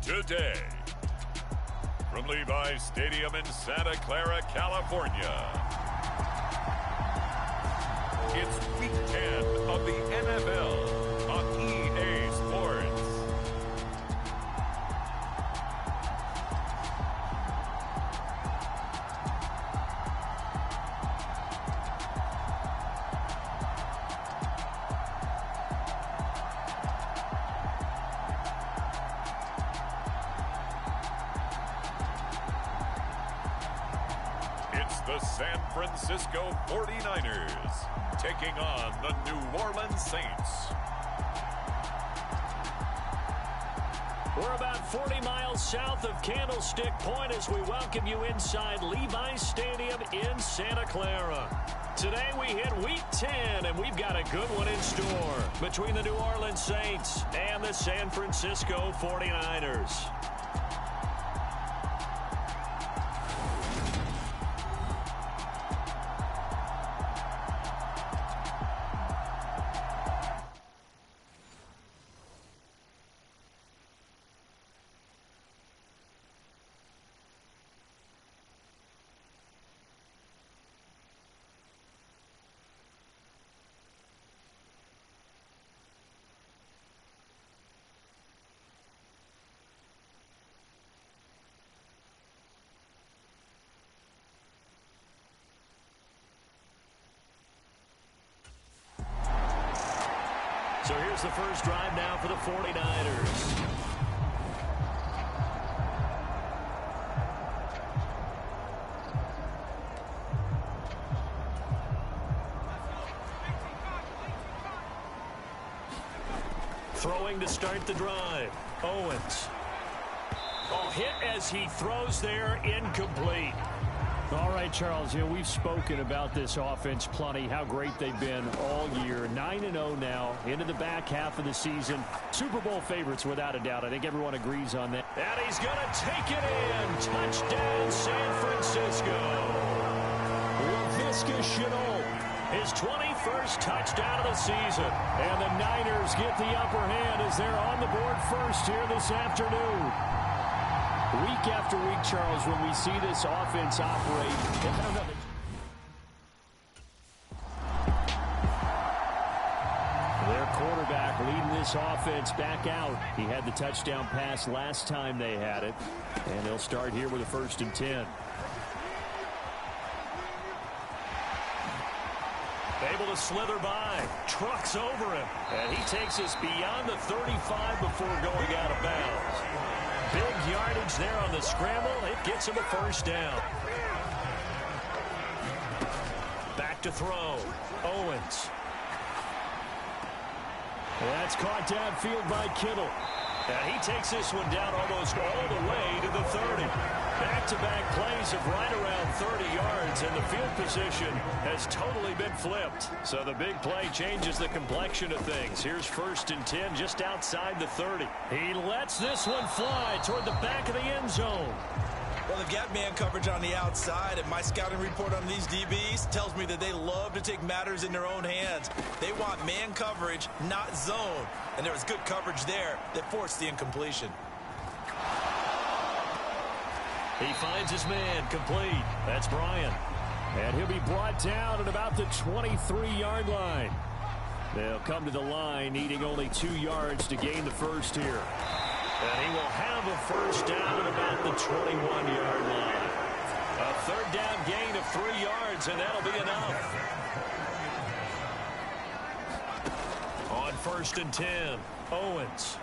Today, from Levi's Stadium in Santa Clara, California, it's week 10 of the NFL. It's the San Francisco 49ers taking on the New Orleans Saints. We're about 40 miles south of Candlestick Point as we welcome you inside Levi's Stadium in Santa Clara. Today we hit Week 10, and we've got a good one in store between the New Orleans Saints and the San Francisco 49ers. So here's the first drive now for the 49ers. Throwing to start the drive. Owens. Oh, hit as he throws there, incomplete. All right, Charles, we've spoken about this offense plenty, how great they've been all year. 9-0 now, into the back half of the season. Super Bowl favorites, without a doubt. I think everyone agrees on that. And he's going to take it in. Touchdown, San Francisco. Laviska Shenault, his 21st touchdown of the season. And the Niners get the upper hand as they're on the board first here this afternoon. Week after week, Charles, when we see this offense operate, their quarterback leading this offense back out. He had the touchdown pass last time they had it, and they'll start here with a 1st and 10. Able to slither by, trucks over him, and he takes us beyond the 35 before going out of bounds. Big yardage there on the scramble. It gets him a 1st down. Back to throw. Owens. That's caught downfield by Kittle. And he takes this one down almost all the way to the 30. Back-to-back plays of right around 30 yards, and the field position has totally been flipped. So the big play changes the complexion of things. Here's 1st and 10 just outside the 30. He lets this one fly toward the back of the end zone. Well, they've got man coverage on the outside, and my scouting report on these DBs tells me that they love to take matters in their own hands. They want man coverage, not zone. And there was good coverage there that forced the incompletion. He finds his man complete. That's Bryant. And he'll be brought down at about the 23-yard line. They'll come to the line needing only 2 yards to gain the first here. And he will have a 1st down at about the 21-yard line. A 3rd down gain of 3 yards, and that'll be enough. On 1st and 10, Owens.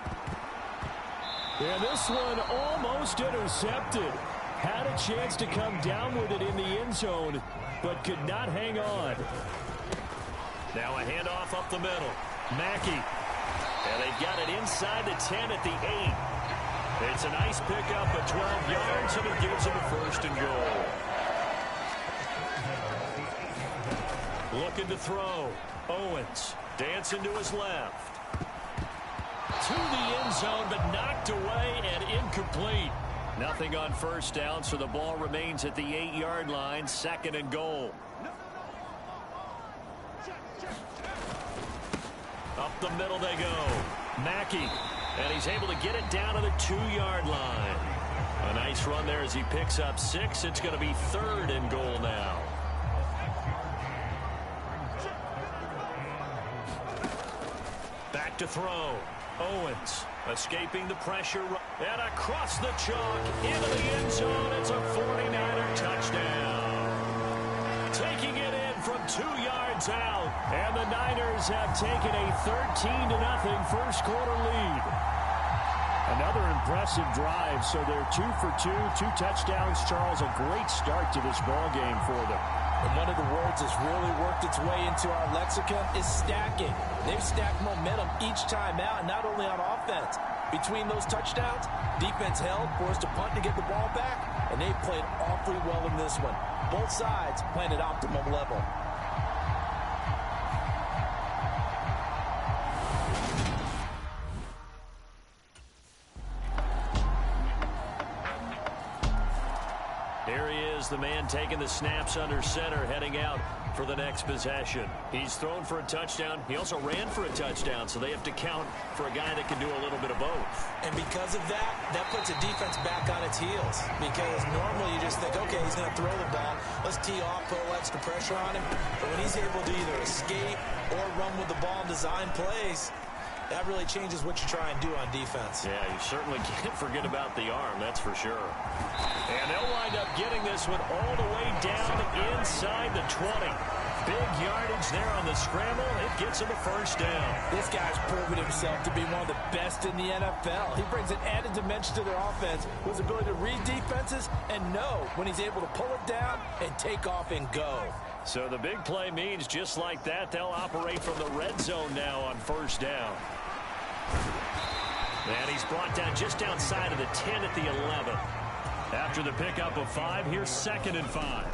And this one almost intercepted. Had a chance to come down with it in the end zone, but could not hang on. Now a handoff up the middle. Mackey. And they've got it inside the 10 at the 8. It's a nice pickup of 12 yards, and it gives them a 1st and goal. Looking to throw. Owens dancing to his left. To the end zone, but knocked away and incomplete. Nothing on 1st down, so the ball remains at the 8-yard line, 2nd and goal. Up the middle they go. Mackey, and he's able to get it down to the 2-yard line. A nice run there as he picks up 6. It's going to be 3rd and goal now. Back to throw. Owens escaping the pressure. And across the chalk into the end zone. It's a 49er touchdown. Taking it in from 2 yards out. And the Niners have taken a 13-0 first quarter lead. Another impressive drive, so they're 2 for 2, 2 touchdowns. Charles, a great start to this ball game for them. And one of the words that's really worked its way into our lexicon is stacking. They've stacked momentum each time out, not only on offense. Between those touchdowns, defense held, forced a punt to get the ball back, and they played awfully well in this one. Both sides playing at optimum level. Here he is, the man taking the snaps under center, heading out for the next possession. He's thrown for a touchdown. He also ran for a touchdown, so they have to count for a guy that can do a little bit of both. And because of that, that puts a defense back on its heels. Because normally you just think, okay, he's going to throw the ball. Let's tee off, put a little extra pressure on him. But when he's able to either escape or run with the ball and design plays, that really changes what you try and do on defense. Yeah, you certainly can't forget about the arm, that's for sure. And they'll wind up getting this one all the way down inside the 20. Big yardage there on the scramble. It gets him a first down. This guy's proven himself to be one of the best in the NFL. He brings an added dimension to their offense with his ability to read defenses and know when he's able to pull it down and take off and go. So the big play means just like that, they'll operate from the red zone now on first down. And he's brought down just outside of the 10 at the 11. After the pickup of 5, here's 2nd and 5.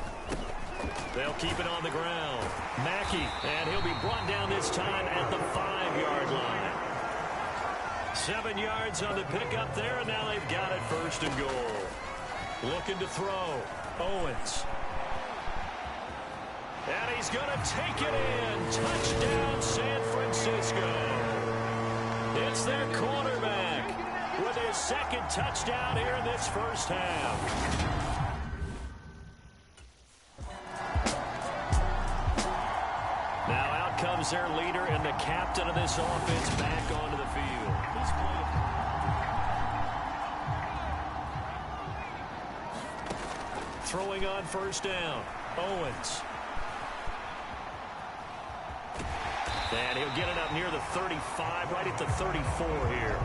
They'll keep it on the ground. Mackey, and he'll be brought down this time at the 5-yard line. 7 yards on the pickup there, and now they've got it 1st and goal. Looking to throw. Owens. And he's going to take it in. Touchdown, San Francisco. It's their quarterback with his 2nd touchdown here in this first half. Now out comes their leader and the captain of this offense back onto the field. Throwing on first down. Owens. And he'll get it up near the 35, right at the 34 here.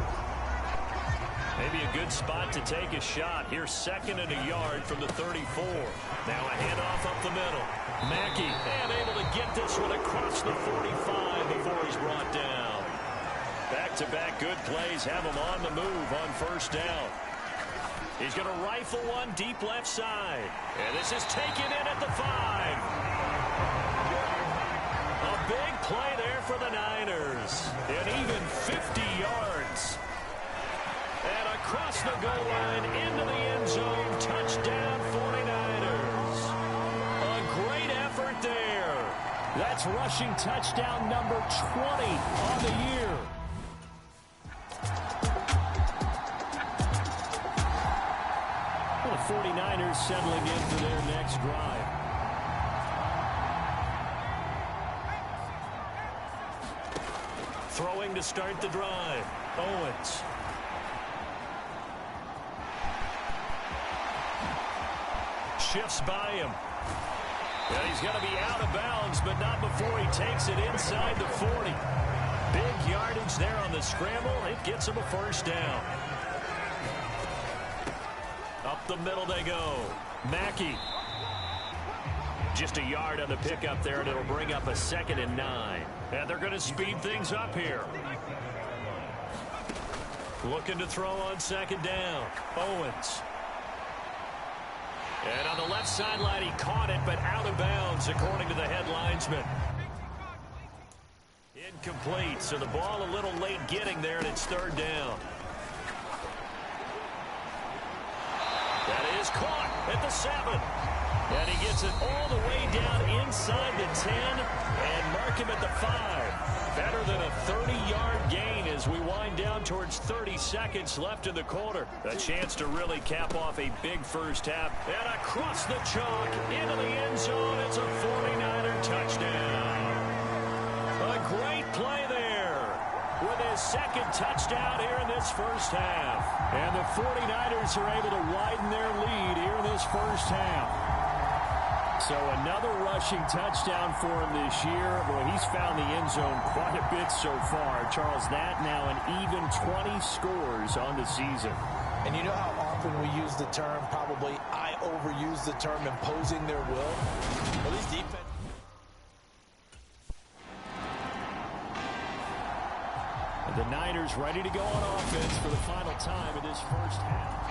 Maybe a good spot to take a shot. Here's 2nd and a yard from the 34. Now a handoff up the middle. Mackey, and able to get this one across the 45 before he's brought down. Back-to-back good plays have him on the move on first down. He's going to rifle one deep left side. And this is taken in at the 5. A big play there for the Niners. And even 50 yards. And across the goal line into the end zone. Touchdown 49ers. A great effort there. That's rushing touchdown number 20 on the year. Well, the 49ers settling in for their next drive. Throwing to start the drive. Owens. Shifts by him. And he's going to be out of bounds, but not before he takes it inside the 40. Big yardage there on the scramble. It gets him a first down. Up the middle they go. Mackey. Just a yard on the pickup there, and it'll bring up a 2nd and 9. And they're going to speed things up here. Looking to throw on 2nd down. Owens. And on the left sideline, he caught it, but out of bounds, according to the head linesman. Incomplete, so the ball a little late getting there, and it's 3rd down. That is caught at the 7. And he gets it all the way down inside the 10 and mark him at the 5. Better than a 30-yard gain as we wind down towards 30 seconds left in the quarter. A chance to really cap off a big first half. And across the chalk into the end zone. It's a 49er touchdown. A great play there with his 2nd touchdown here in this first half. And the 49ers are able to widen their lead here in this first half. So another rushing touchdown for him this year. Boy, he's found the end zone quite a bit so far. Charles, that now an even 20 scores on the season. And you know how often we use the term, probably I overuse the term, imposing their will? Well, these defense. The Niners ready to go on offense for the final time in this first half.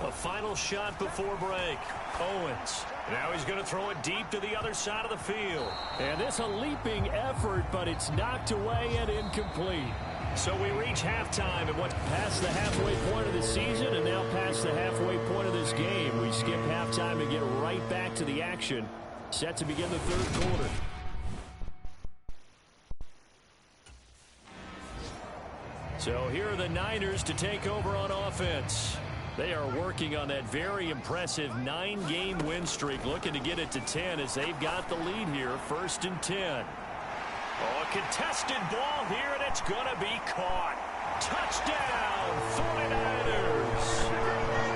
A final shot before break. Owens. Now he's going to throw it deep to the other side of the field. And this a leaping effort, but it's knocked away and incomplete. So we reach halftime at what's past the halfway point of the season and now past the halfway point of this game. We skip halftime and get right back to the action. Set to begin the third quarter. So here are the Niners to take over on offense. They are working on that very impressive 9-game win streak, looking to get it to 10 as they've got the lead here, 1st and 10. Oh, a contested ball here, and it's going to be caught. Touchdown, 49ers.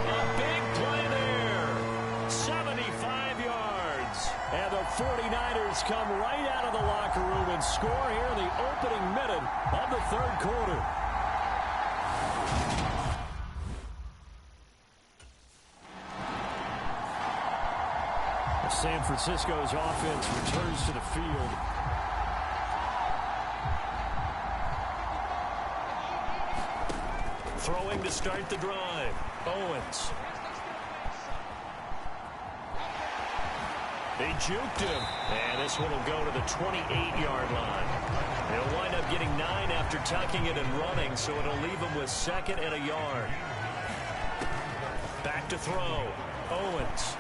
A big play there, 75 yards. And the 49ers come right out of the locker room and score here in the opening minute of the third quarter. San Francisco's offense returns to the field. Throwing to start the drive. Owens. They juked him. And this one will go to the 28-yard line. They'll wind up getting 9 after tucking it and running, so it'll leave them with 2nd and a yard. Back to throw. Owens.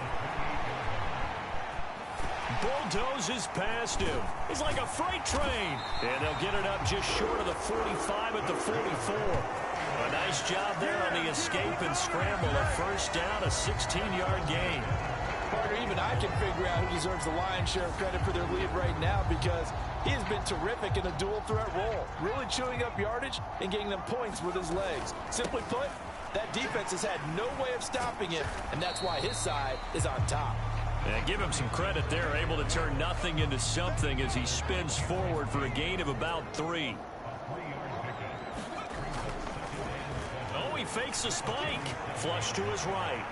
Bulldozes past him. He's like a freight train. And they'll get it up just short of the 45 at the 44. A nice job there on the escape and scramble. A first down, a 16-yard gain. Partner, even I can figure out who deserves the lion's share of credit for their lead right now because he has been terrific in the dual threat role, really chewing up yardage and getting them points with his legs. Simply put, that defense has had no way of stopping him, and that's why his side is on top. And give him some credit there, able to turn nothing into something as he spins forward for a gain of about 3. Oh, he fakes a spike. Flush to his right.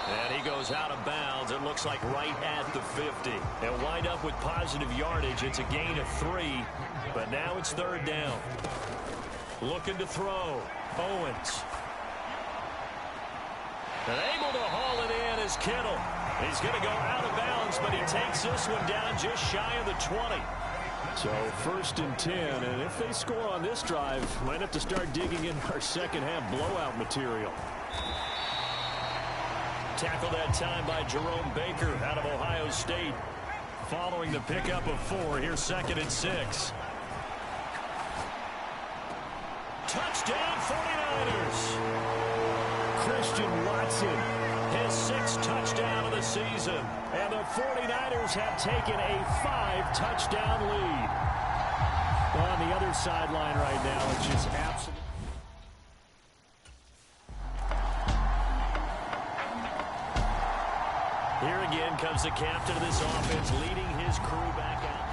And he goes out of bounds. It looks like right at the 50. They'll wind up with positive yardage. It's a gain of 3, but now it's 3rd down. Looking to throw. Owens. And able to haul it in is Kittle. He's going to go out of bounds, but he takes this one down just shy of the 20. So 1st and 10, and if they score on this drive, might have to start digging in our second half blowout material. Tackled that time by Jerome Baker out of Ohio State. Following the pickup of 4, here's 2nd and 6. Touchdown 49ers. Christian Watson, his 6th touchdown of the season. And the 49ers have taken a 5-touchdown lead. On the other sideline right now, it's just absolute. Here again comes the captain of this offense, leading his crew back out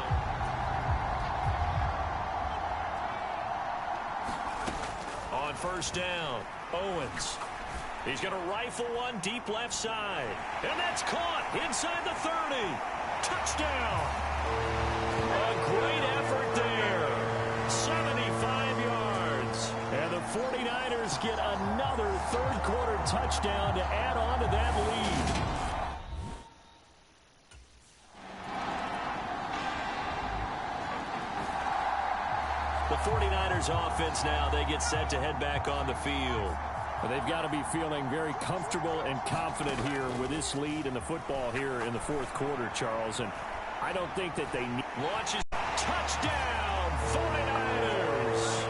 there. On 1st down, Owens. He's going to rifle one deep left side. And that's caught inside the 30. Touchdown. A great effort there. 75 yards. And the 49ers get another third-quarter touchdown to add on to that lead. The 49ers offense now, they get set to head back on the field. But they've got to be feeling very comfortable and confident here with this lead in the football here in the 4th quarter, Charles. And I don't think that they need... Launches. Touchdown, 49ers.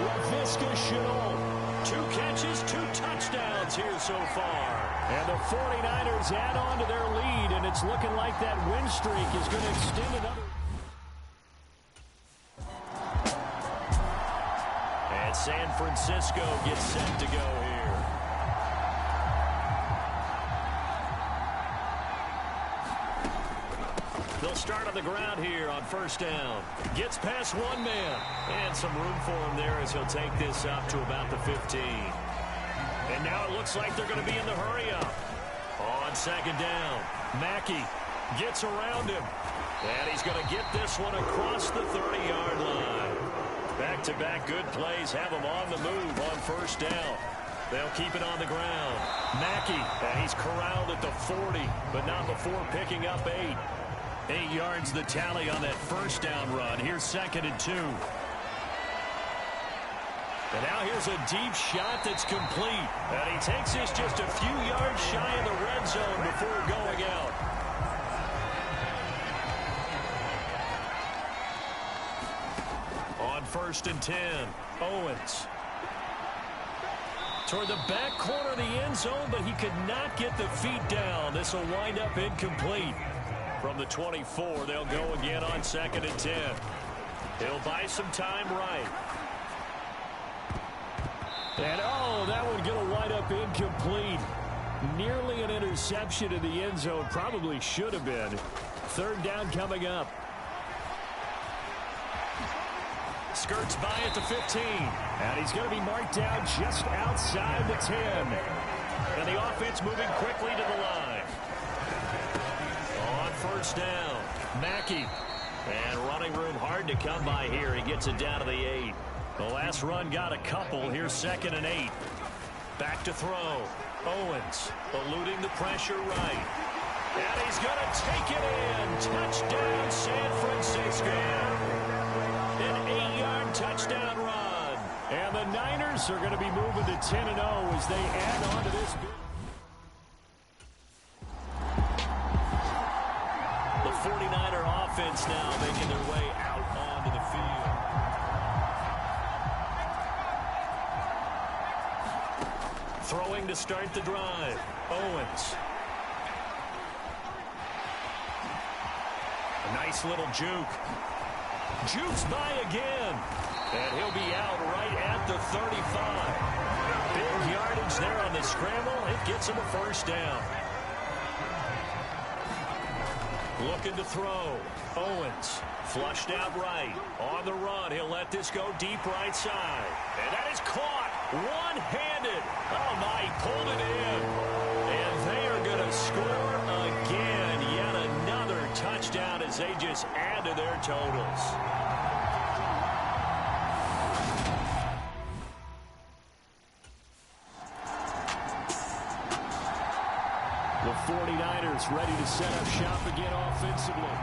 LaVisca Chenault. 2 catches, 2 touchdowns here so far. And the 49ers add on to their lead, and it's looking like that win streak is going to extend another... And San Francisco gets set to go here. They'll start on the ground here on first down. Gets past one man. And some room for him there as he'll take this up to about the 15. And now it looks like they're going to be in the hurry up. On second down, Mackey gets around him. And he's going to get this one across the 30-yard line. Back-to-back good plays have him on the move on first down. They'll keep it on the ground. Mackey, and he's corralled at the 40, but not before picking up 8. 8 yards the tally on that first down run. Here's 2nd and 2. And now here's a deep shot that's complete. And he takes this just a few yards shy of the red zone before going out. On 1st and 10, Owens. Toward the back corner of the end zone, but he could not get the feet down. This will wind up incomplete. From the 24, they'll go again on 2nd and 10. He'll buy some time right. And, oh, that would get a wind up incomplete. Nearly an interception in the end zone. Probably should have been. 3rd down coming up. Skirts by at the 15. And he's going to be marked down just outside the 10. And the offense moving quickly to the line. On first down, Mackey. And running room hard to come by here. He gets it down to the 8. The last run got a couple. Here's 2nd and 8. Back to throw. Owens eluding the pressure right. And he's going to take it in. Touchdown, San Francisco. An 8-yard touchdown run. And the Niners are going to be moving to 10-0 as they add on to this. The 49er offense now making their way out onto the field. Throwing to start the drive. Owens. A nice little juke. Jukes by again. And he'll be out right at the 35. Big yardage there on the scramble. It gets him a first down. Looking to throw. Owens. Flushed out right. On the run. He'll let this go deep right side. And that is caught. One-handed. Oh, my. He pulled it in. And they are going to score again. Yet another touchdown as they just add to their totals. The 49ers ready to set up shop again offensively.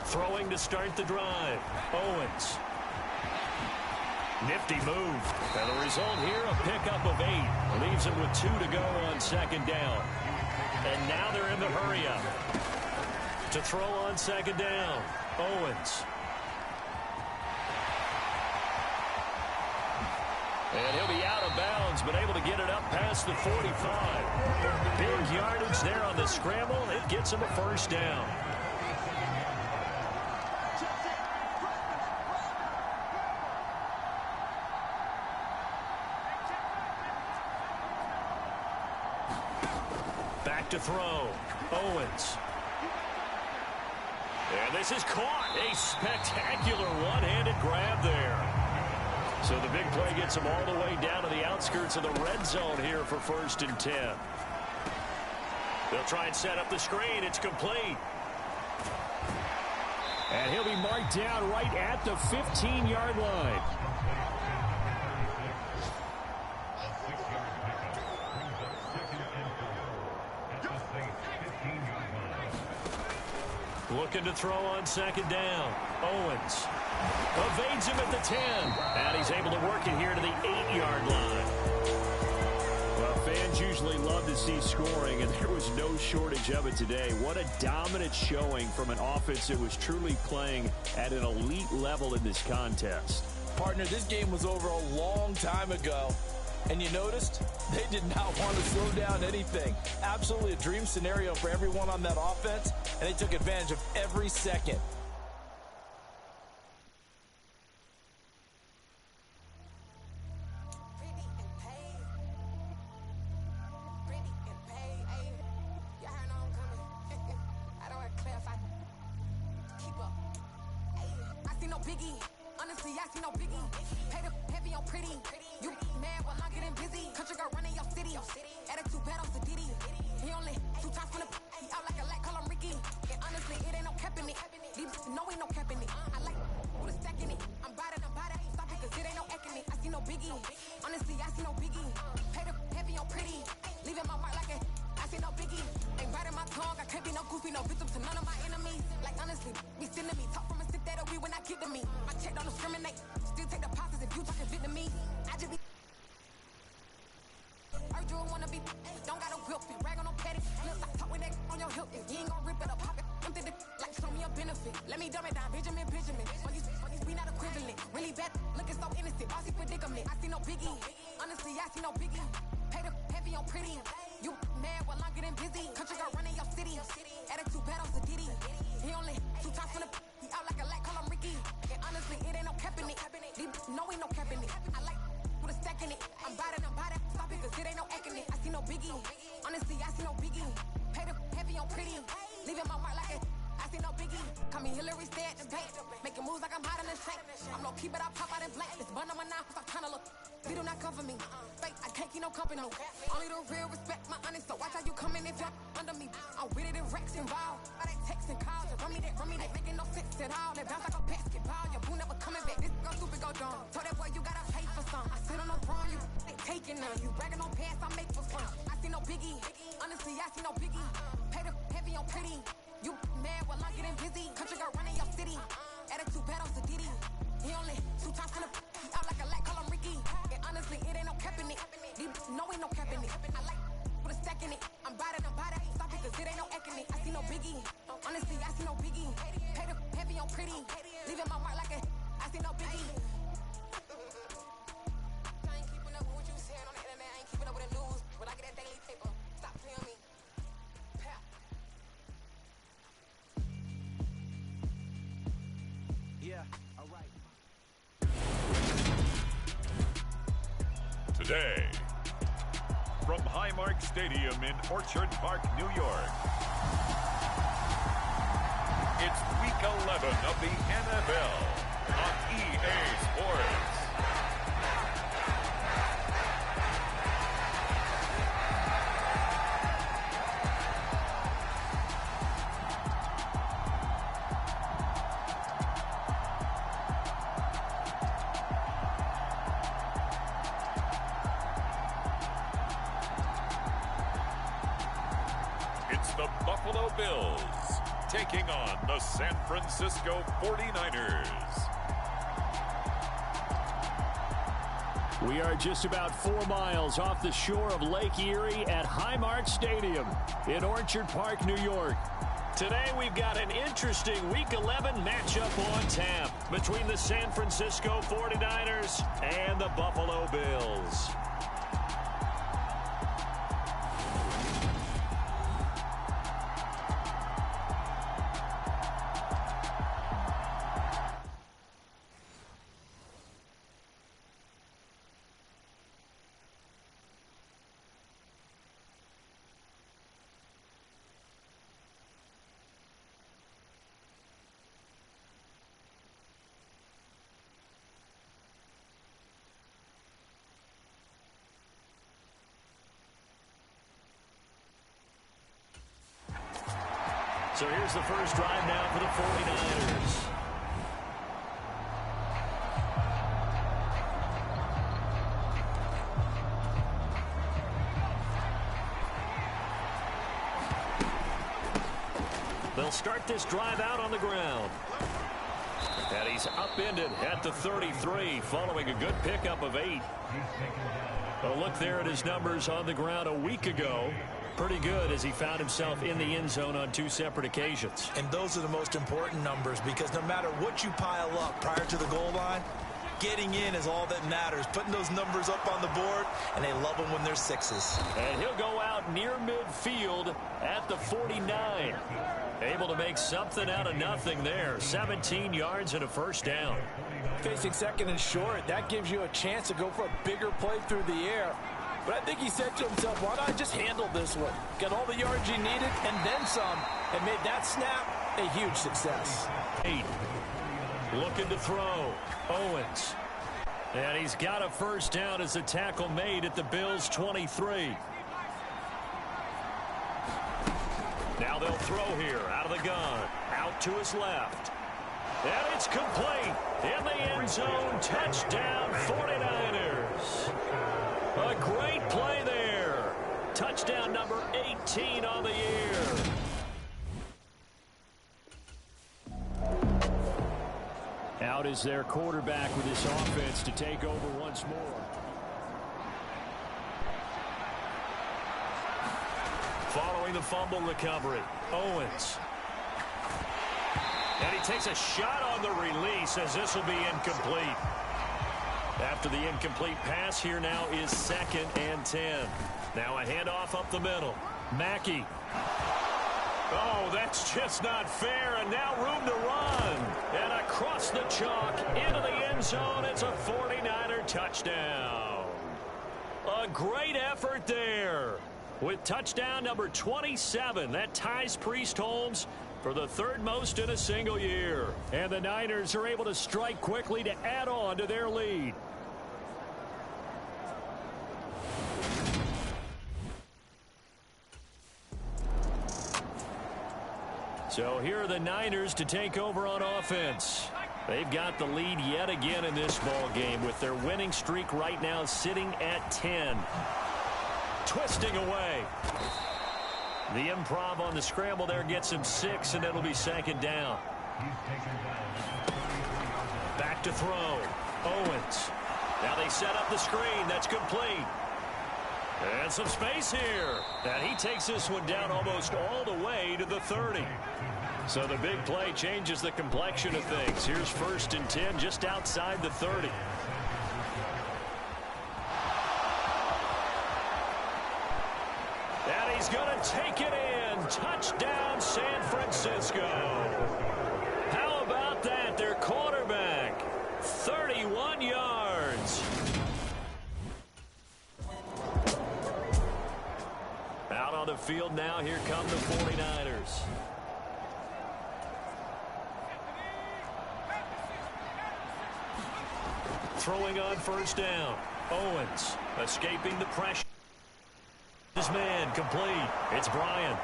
Throwing to start the drive. Owens. Nifty move. And the result here, a pickup of 8. Leaves him with 2 to go on 2nd down. And now they're in the hurry-up. To throw on 2nd down. Owens. And he'll be out of bounds, but able to get it up past the 45. Big yardage there on the scramble. It gets him a first down. Back to throw. Owens. And this is caught. A spectacular one-handed grab there. So the big play gets him all the way down to the outskirts of the red zone here for 1st and 10. They'll try and set up the screen. It's complete. And he'll be marked down right at the 15-yard line. Looking to throw on 2nd down. Owens evades him at the 10. And he's able to work it here to the 8-yard line. Well, fans usually love to see scoring, and there was no shortage of it today. What a dominant showing from an offense that was truly playing at an elite level in this contest. Partner, this game was over a long time ago. And you noticed they did not want to slow down anything. Absolutely a dream scenario for everyone on that offense, and they took advantage of every second. no biggie. Honestly, I see no biggie. Pay the heavy on pretty. You mad while I'm getting busy. Country girl running your city. Attitude bad on Diddy. He only 2 times from the he out like a light, call him Ricky. And honestly, it ain't no cap in it. These no ain't no cap in it. I like who the stack in it. I'm bad it. Stop it, cause it ain't no eck in it. I see no biggie. Honestly, I see no biggie. Pay the heavy on pretty. Leaving my mark like a I see no biggie. Ain't biting my tongue. I can't be no goofy, no victim to none of my enemies. Like honestly, be sending me. Talk from a sip that we when I get to me. My check don't discriminate. Still take the pauses if you talking Vietnamese. I just be heard you wanna be don't got no whip it. Rag on no petty. Look, I talk with that on your hip. You ain't gon' rip it up, pop it. Empty the like show me a benefit. Let me dumb it down, Benjamin. Fuck these we not equivalent. Really bad, looking so innocent. Bossy predicament. I see no biggie. Honestly, I see no biggie. Pay the heavy on pretty. You mad while I'm getting busy. Country girl running your city. Attitude bad on Diddy. He only 2 times from the he out like a light, call him Ricky. And honestly, it ain't no cap in it. No ain't no cap in it. I like put a stack in it. I'm bad it. Stop it, cause it ain't no eck in it. I see no biggie. Honestly, I see no biggie. Pay the heavy on pretty. Leaving my mark like a I see no biggie. Call me Hillary, stay at the bank. Making moves like I'm hot in the shank. I'm no keep it, I pop out in blank. This bun on my knife, I'm trying to look. They do not come for me. Fake, I can't keep no company. Only the real respect my honest. So watch how you coming if you're under me. I'm with it in Rex involved. I they text and calls. Run me that, making no sense at all. They bounce like a basketball. Your boo never coming back. This go stupid, go dumb. Told that boy you gotta pay for some. I sit on no throne, you they taking none. You bragging on past, I make for fun. I see no biggie. Honestly, I see no biggie. Pay the heavy on pretty. You mad while I'm getting busy. Country girl running your city. Attitude bad on Diddy. He only 2 times from the he out like a light, call him Ricky. And honestly, it ain't no cap in it. No ain't no cap in it. I like put a stack in it. I'm bad it. Stop it, cause it ain't no eck in it. I see no biggie. Honestly, I see no biggie. Pay the heavy on pretty. Leaving my mark like a I see no biggie. I ain't keeping up with what you saying on the internet. I ain't keeping up with the news. When I get that daily paper, stop playing me. Yeah, all right. Today, from Highmark Stadium in Orchard Park, New York, it's Week 11 of the NFL on EA Sports. It's the Buffalo Bills taking on the San Francisco 49ers. We are just about 4 miles off the shore of Lake Erie at Highmark Stadium in Orchard Park, New York. Today we've got an interesting Week 11 matchup on tap between the San Francisco 49ers and the Buffalo Bills. So here's the first drive now for the 49ers. They'll start this drive out on the ground. And he's upended at the 33 following a good pickup of 8. A look there at his numbers on the ground a week ago. Pretty good as he found himself in the end zone on 2 separate occasions. And those are the most important numbers because no matter what you pile up prior to the goal line, getting in is all that matters. Putting those numbers up on the board, and they love them when they're 6s. And he'll go out near midfield at the 49. Able to make something out of nothing there. 17 yards and a first down. Facing second and short, that gives you a chance to go for a bigger play through the air. But I think he said to himself, why not just handle this one? Got all the yards he needed and then some, and made that snap a huge success. 8. Looking to throw. Owens. And he's got a first down as a tackle made at the Bills' 23. Now they'll throw here out of the gun. Out to his left. And it's complete. In the end zone. Touchdown 49ers. A great play there. Touchdown number 18 on the year. Out is their quarterback with his offense to take over once more. Following the fumble recovery, Owens. And he takes a shot on the release as this will be incomplete. After the incomplete pass, here now is 2nd and 10. Now a handoff up the middle. Mackey. Oh, that's just not fair, and now room to run. And across the chalk, into the end zone, it's a 49er touchdown. A great effort there. With touchdown number 27, that ties Priest Holmes for the 3rd most in a single year. And the Niners are able to strike quickly to add on to their lead. So here are the Niners to take over on offense. They've got the lead yet again in this ball game with their winning streak right now sitting at 10. Twisting away. The improv on the scramble there gets him 6, and it'll be 2nd down. Back to throw. Owens. Now they set up the screen. That's complete. And some space here. And he takes this one down almost all the way to the 30. So the big play changes the complexion of things. Here's 1st and 10 just outside the 30. And he's going to take it in. Touchdown, San Francisco. How about that? Their quarterback, 31 yards. Out on the field now, here come the 49ers. Throwing on 1st down. Owens escaping the pressure. His man complete. It's Bryant.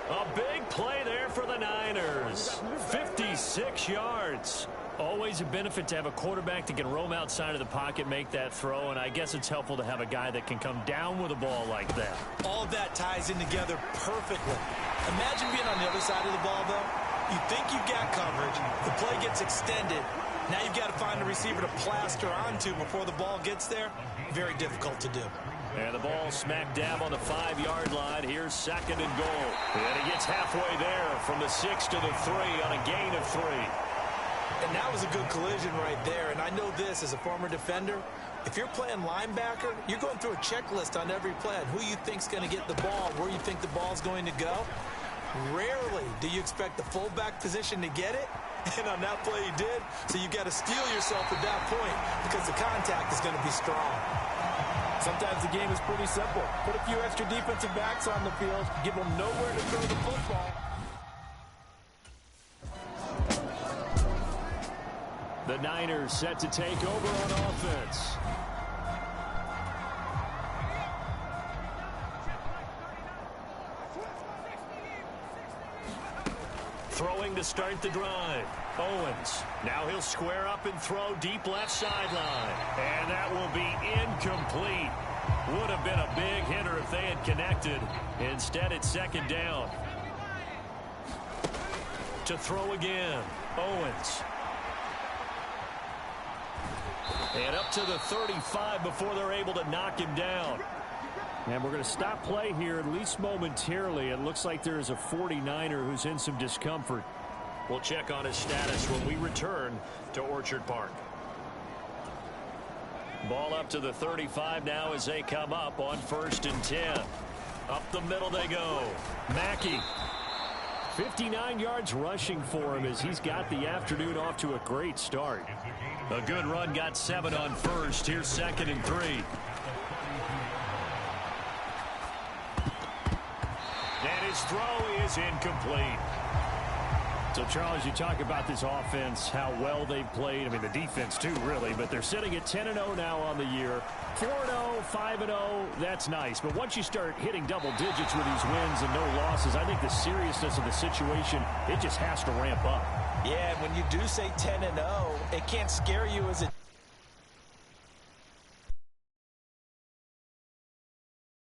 A big play there for the Niners. 56 yards. Always a benefit to have a quarterback that can roam outside of the pocket, make that throw, and I guess it's helpful to have a guy that can come down with a ball like that. All of that ties in together perfectly. Imagine being on the other side of the ball, though. You think you've got coverage. The play gets extended. Now you've got to find a receiver to plaster onto before the ball gets there. Very difficult to do. And the ball smack dab on the 5-yard line. Here's 2nd and goal. And he gets halfway there from the 6 to the 3 on a gain of 3. And that was a good collision right there. And I know this as a former defender. If you're playing linebacker, you're going through a checklist on every play on who you think's going to get the ball, where you think the ball's going to go. Rarely do you expect the fullback position to get it. And on that play he did. So you've got to steel yourself at that point because the contact is going to be strong. Sometimes the game is pretty simple. Put a few extra defensive backs on the field, give them nowhere to throw the football. The Niners set to take over on offense. Throwing to start the drive. Owens. Now he'll square up and throw deep left sideline. And that will be incomplete. Would have been a big hitter if they had connected. Instead, it's 2nd down. To throw again. Owens. And up to the 35 before they're able to knock him down. And we're going to stop play here, at least momentarily. It looks like there is a 49er who's in some discomfort. We'll check on his status when we return to Orchard Park. Ball up to the 35 now as they come up on 1st and 10. Up the middle they go. Mackey. 59 yards rushing for him as he's got the afternoon off to a great start. A good run, got 7 on 1st. Here's 2nd and 3. And his throw is incomplete. So, Charles, you talk about this offense, how well they've played. I mean, the defense, too, really. But they're sitting at 10-0 now on the year. 4-0, 5-0, that's nice. But once you start hitting double digits with these wins and no losses, I think the seriousness of the situation, it just has to ramp up. Yeah, when you do say 10-0, it can't scare you as a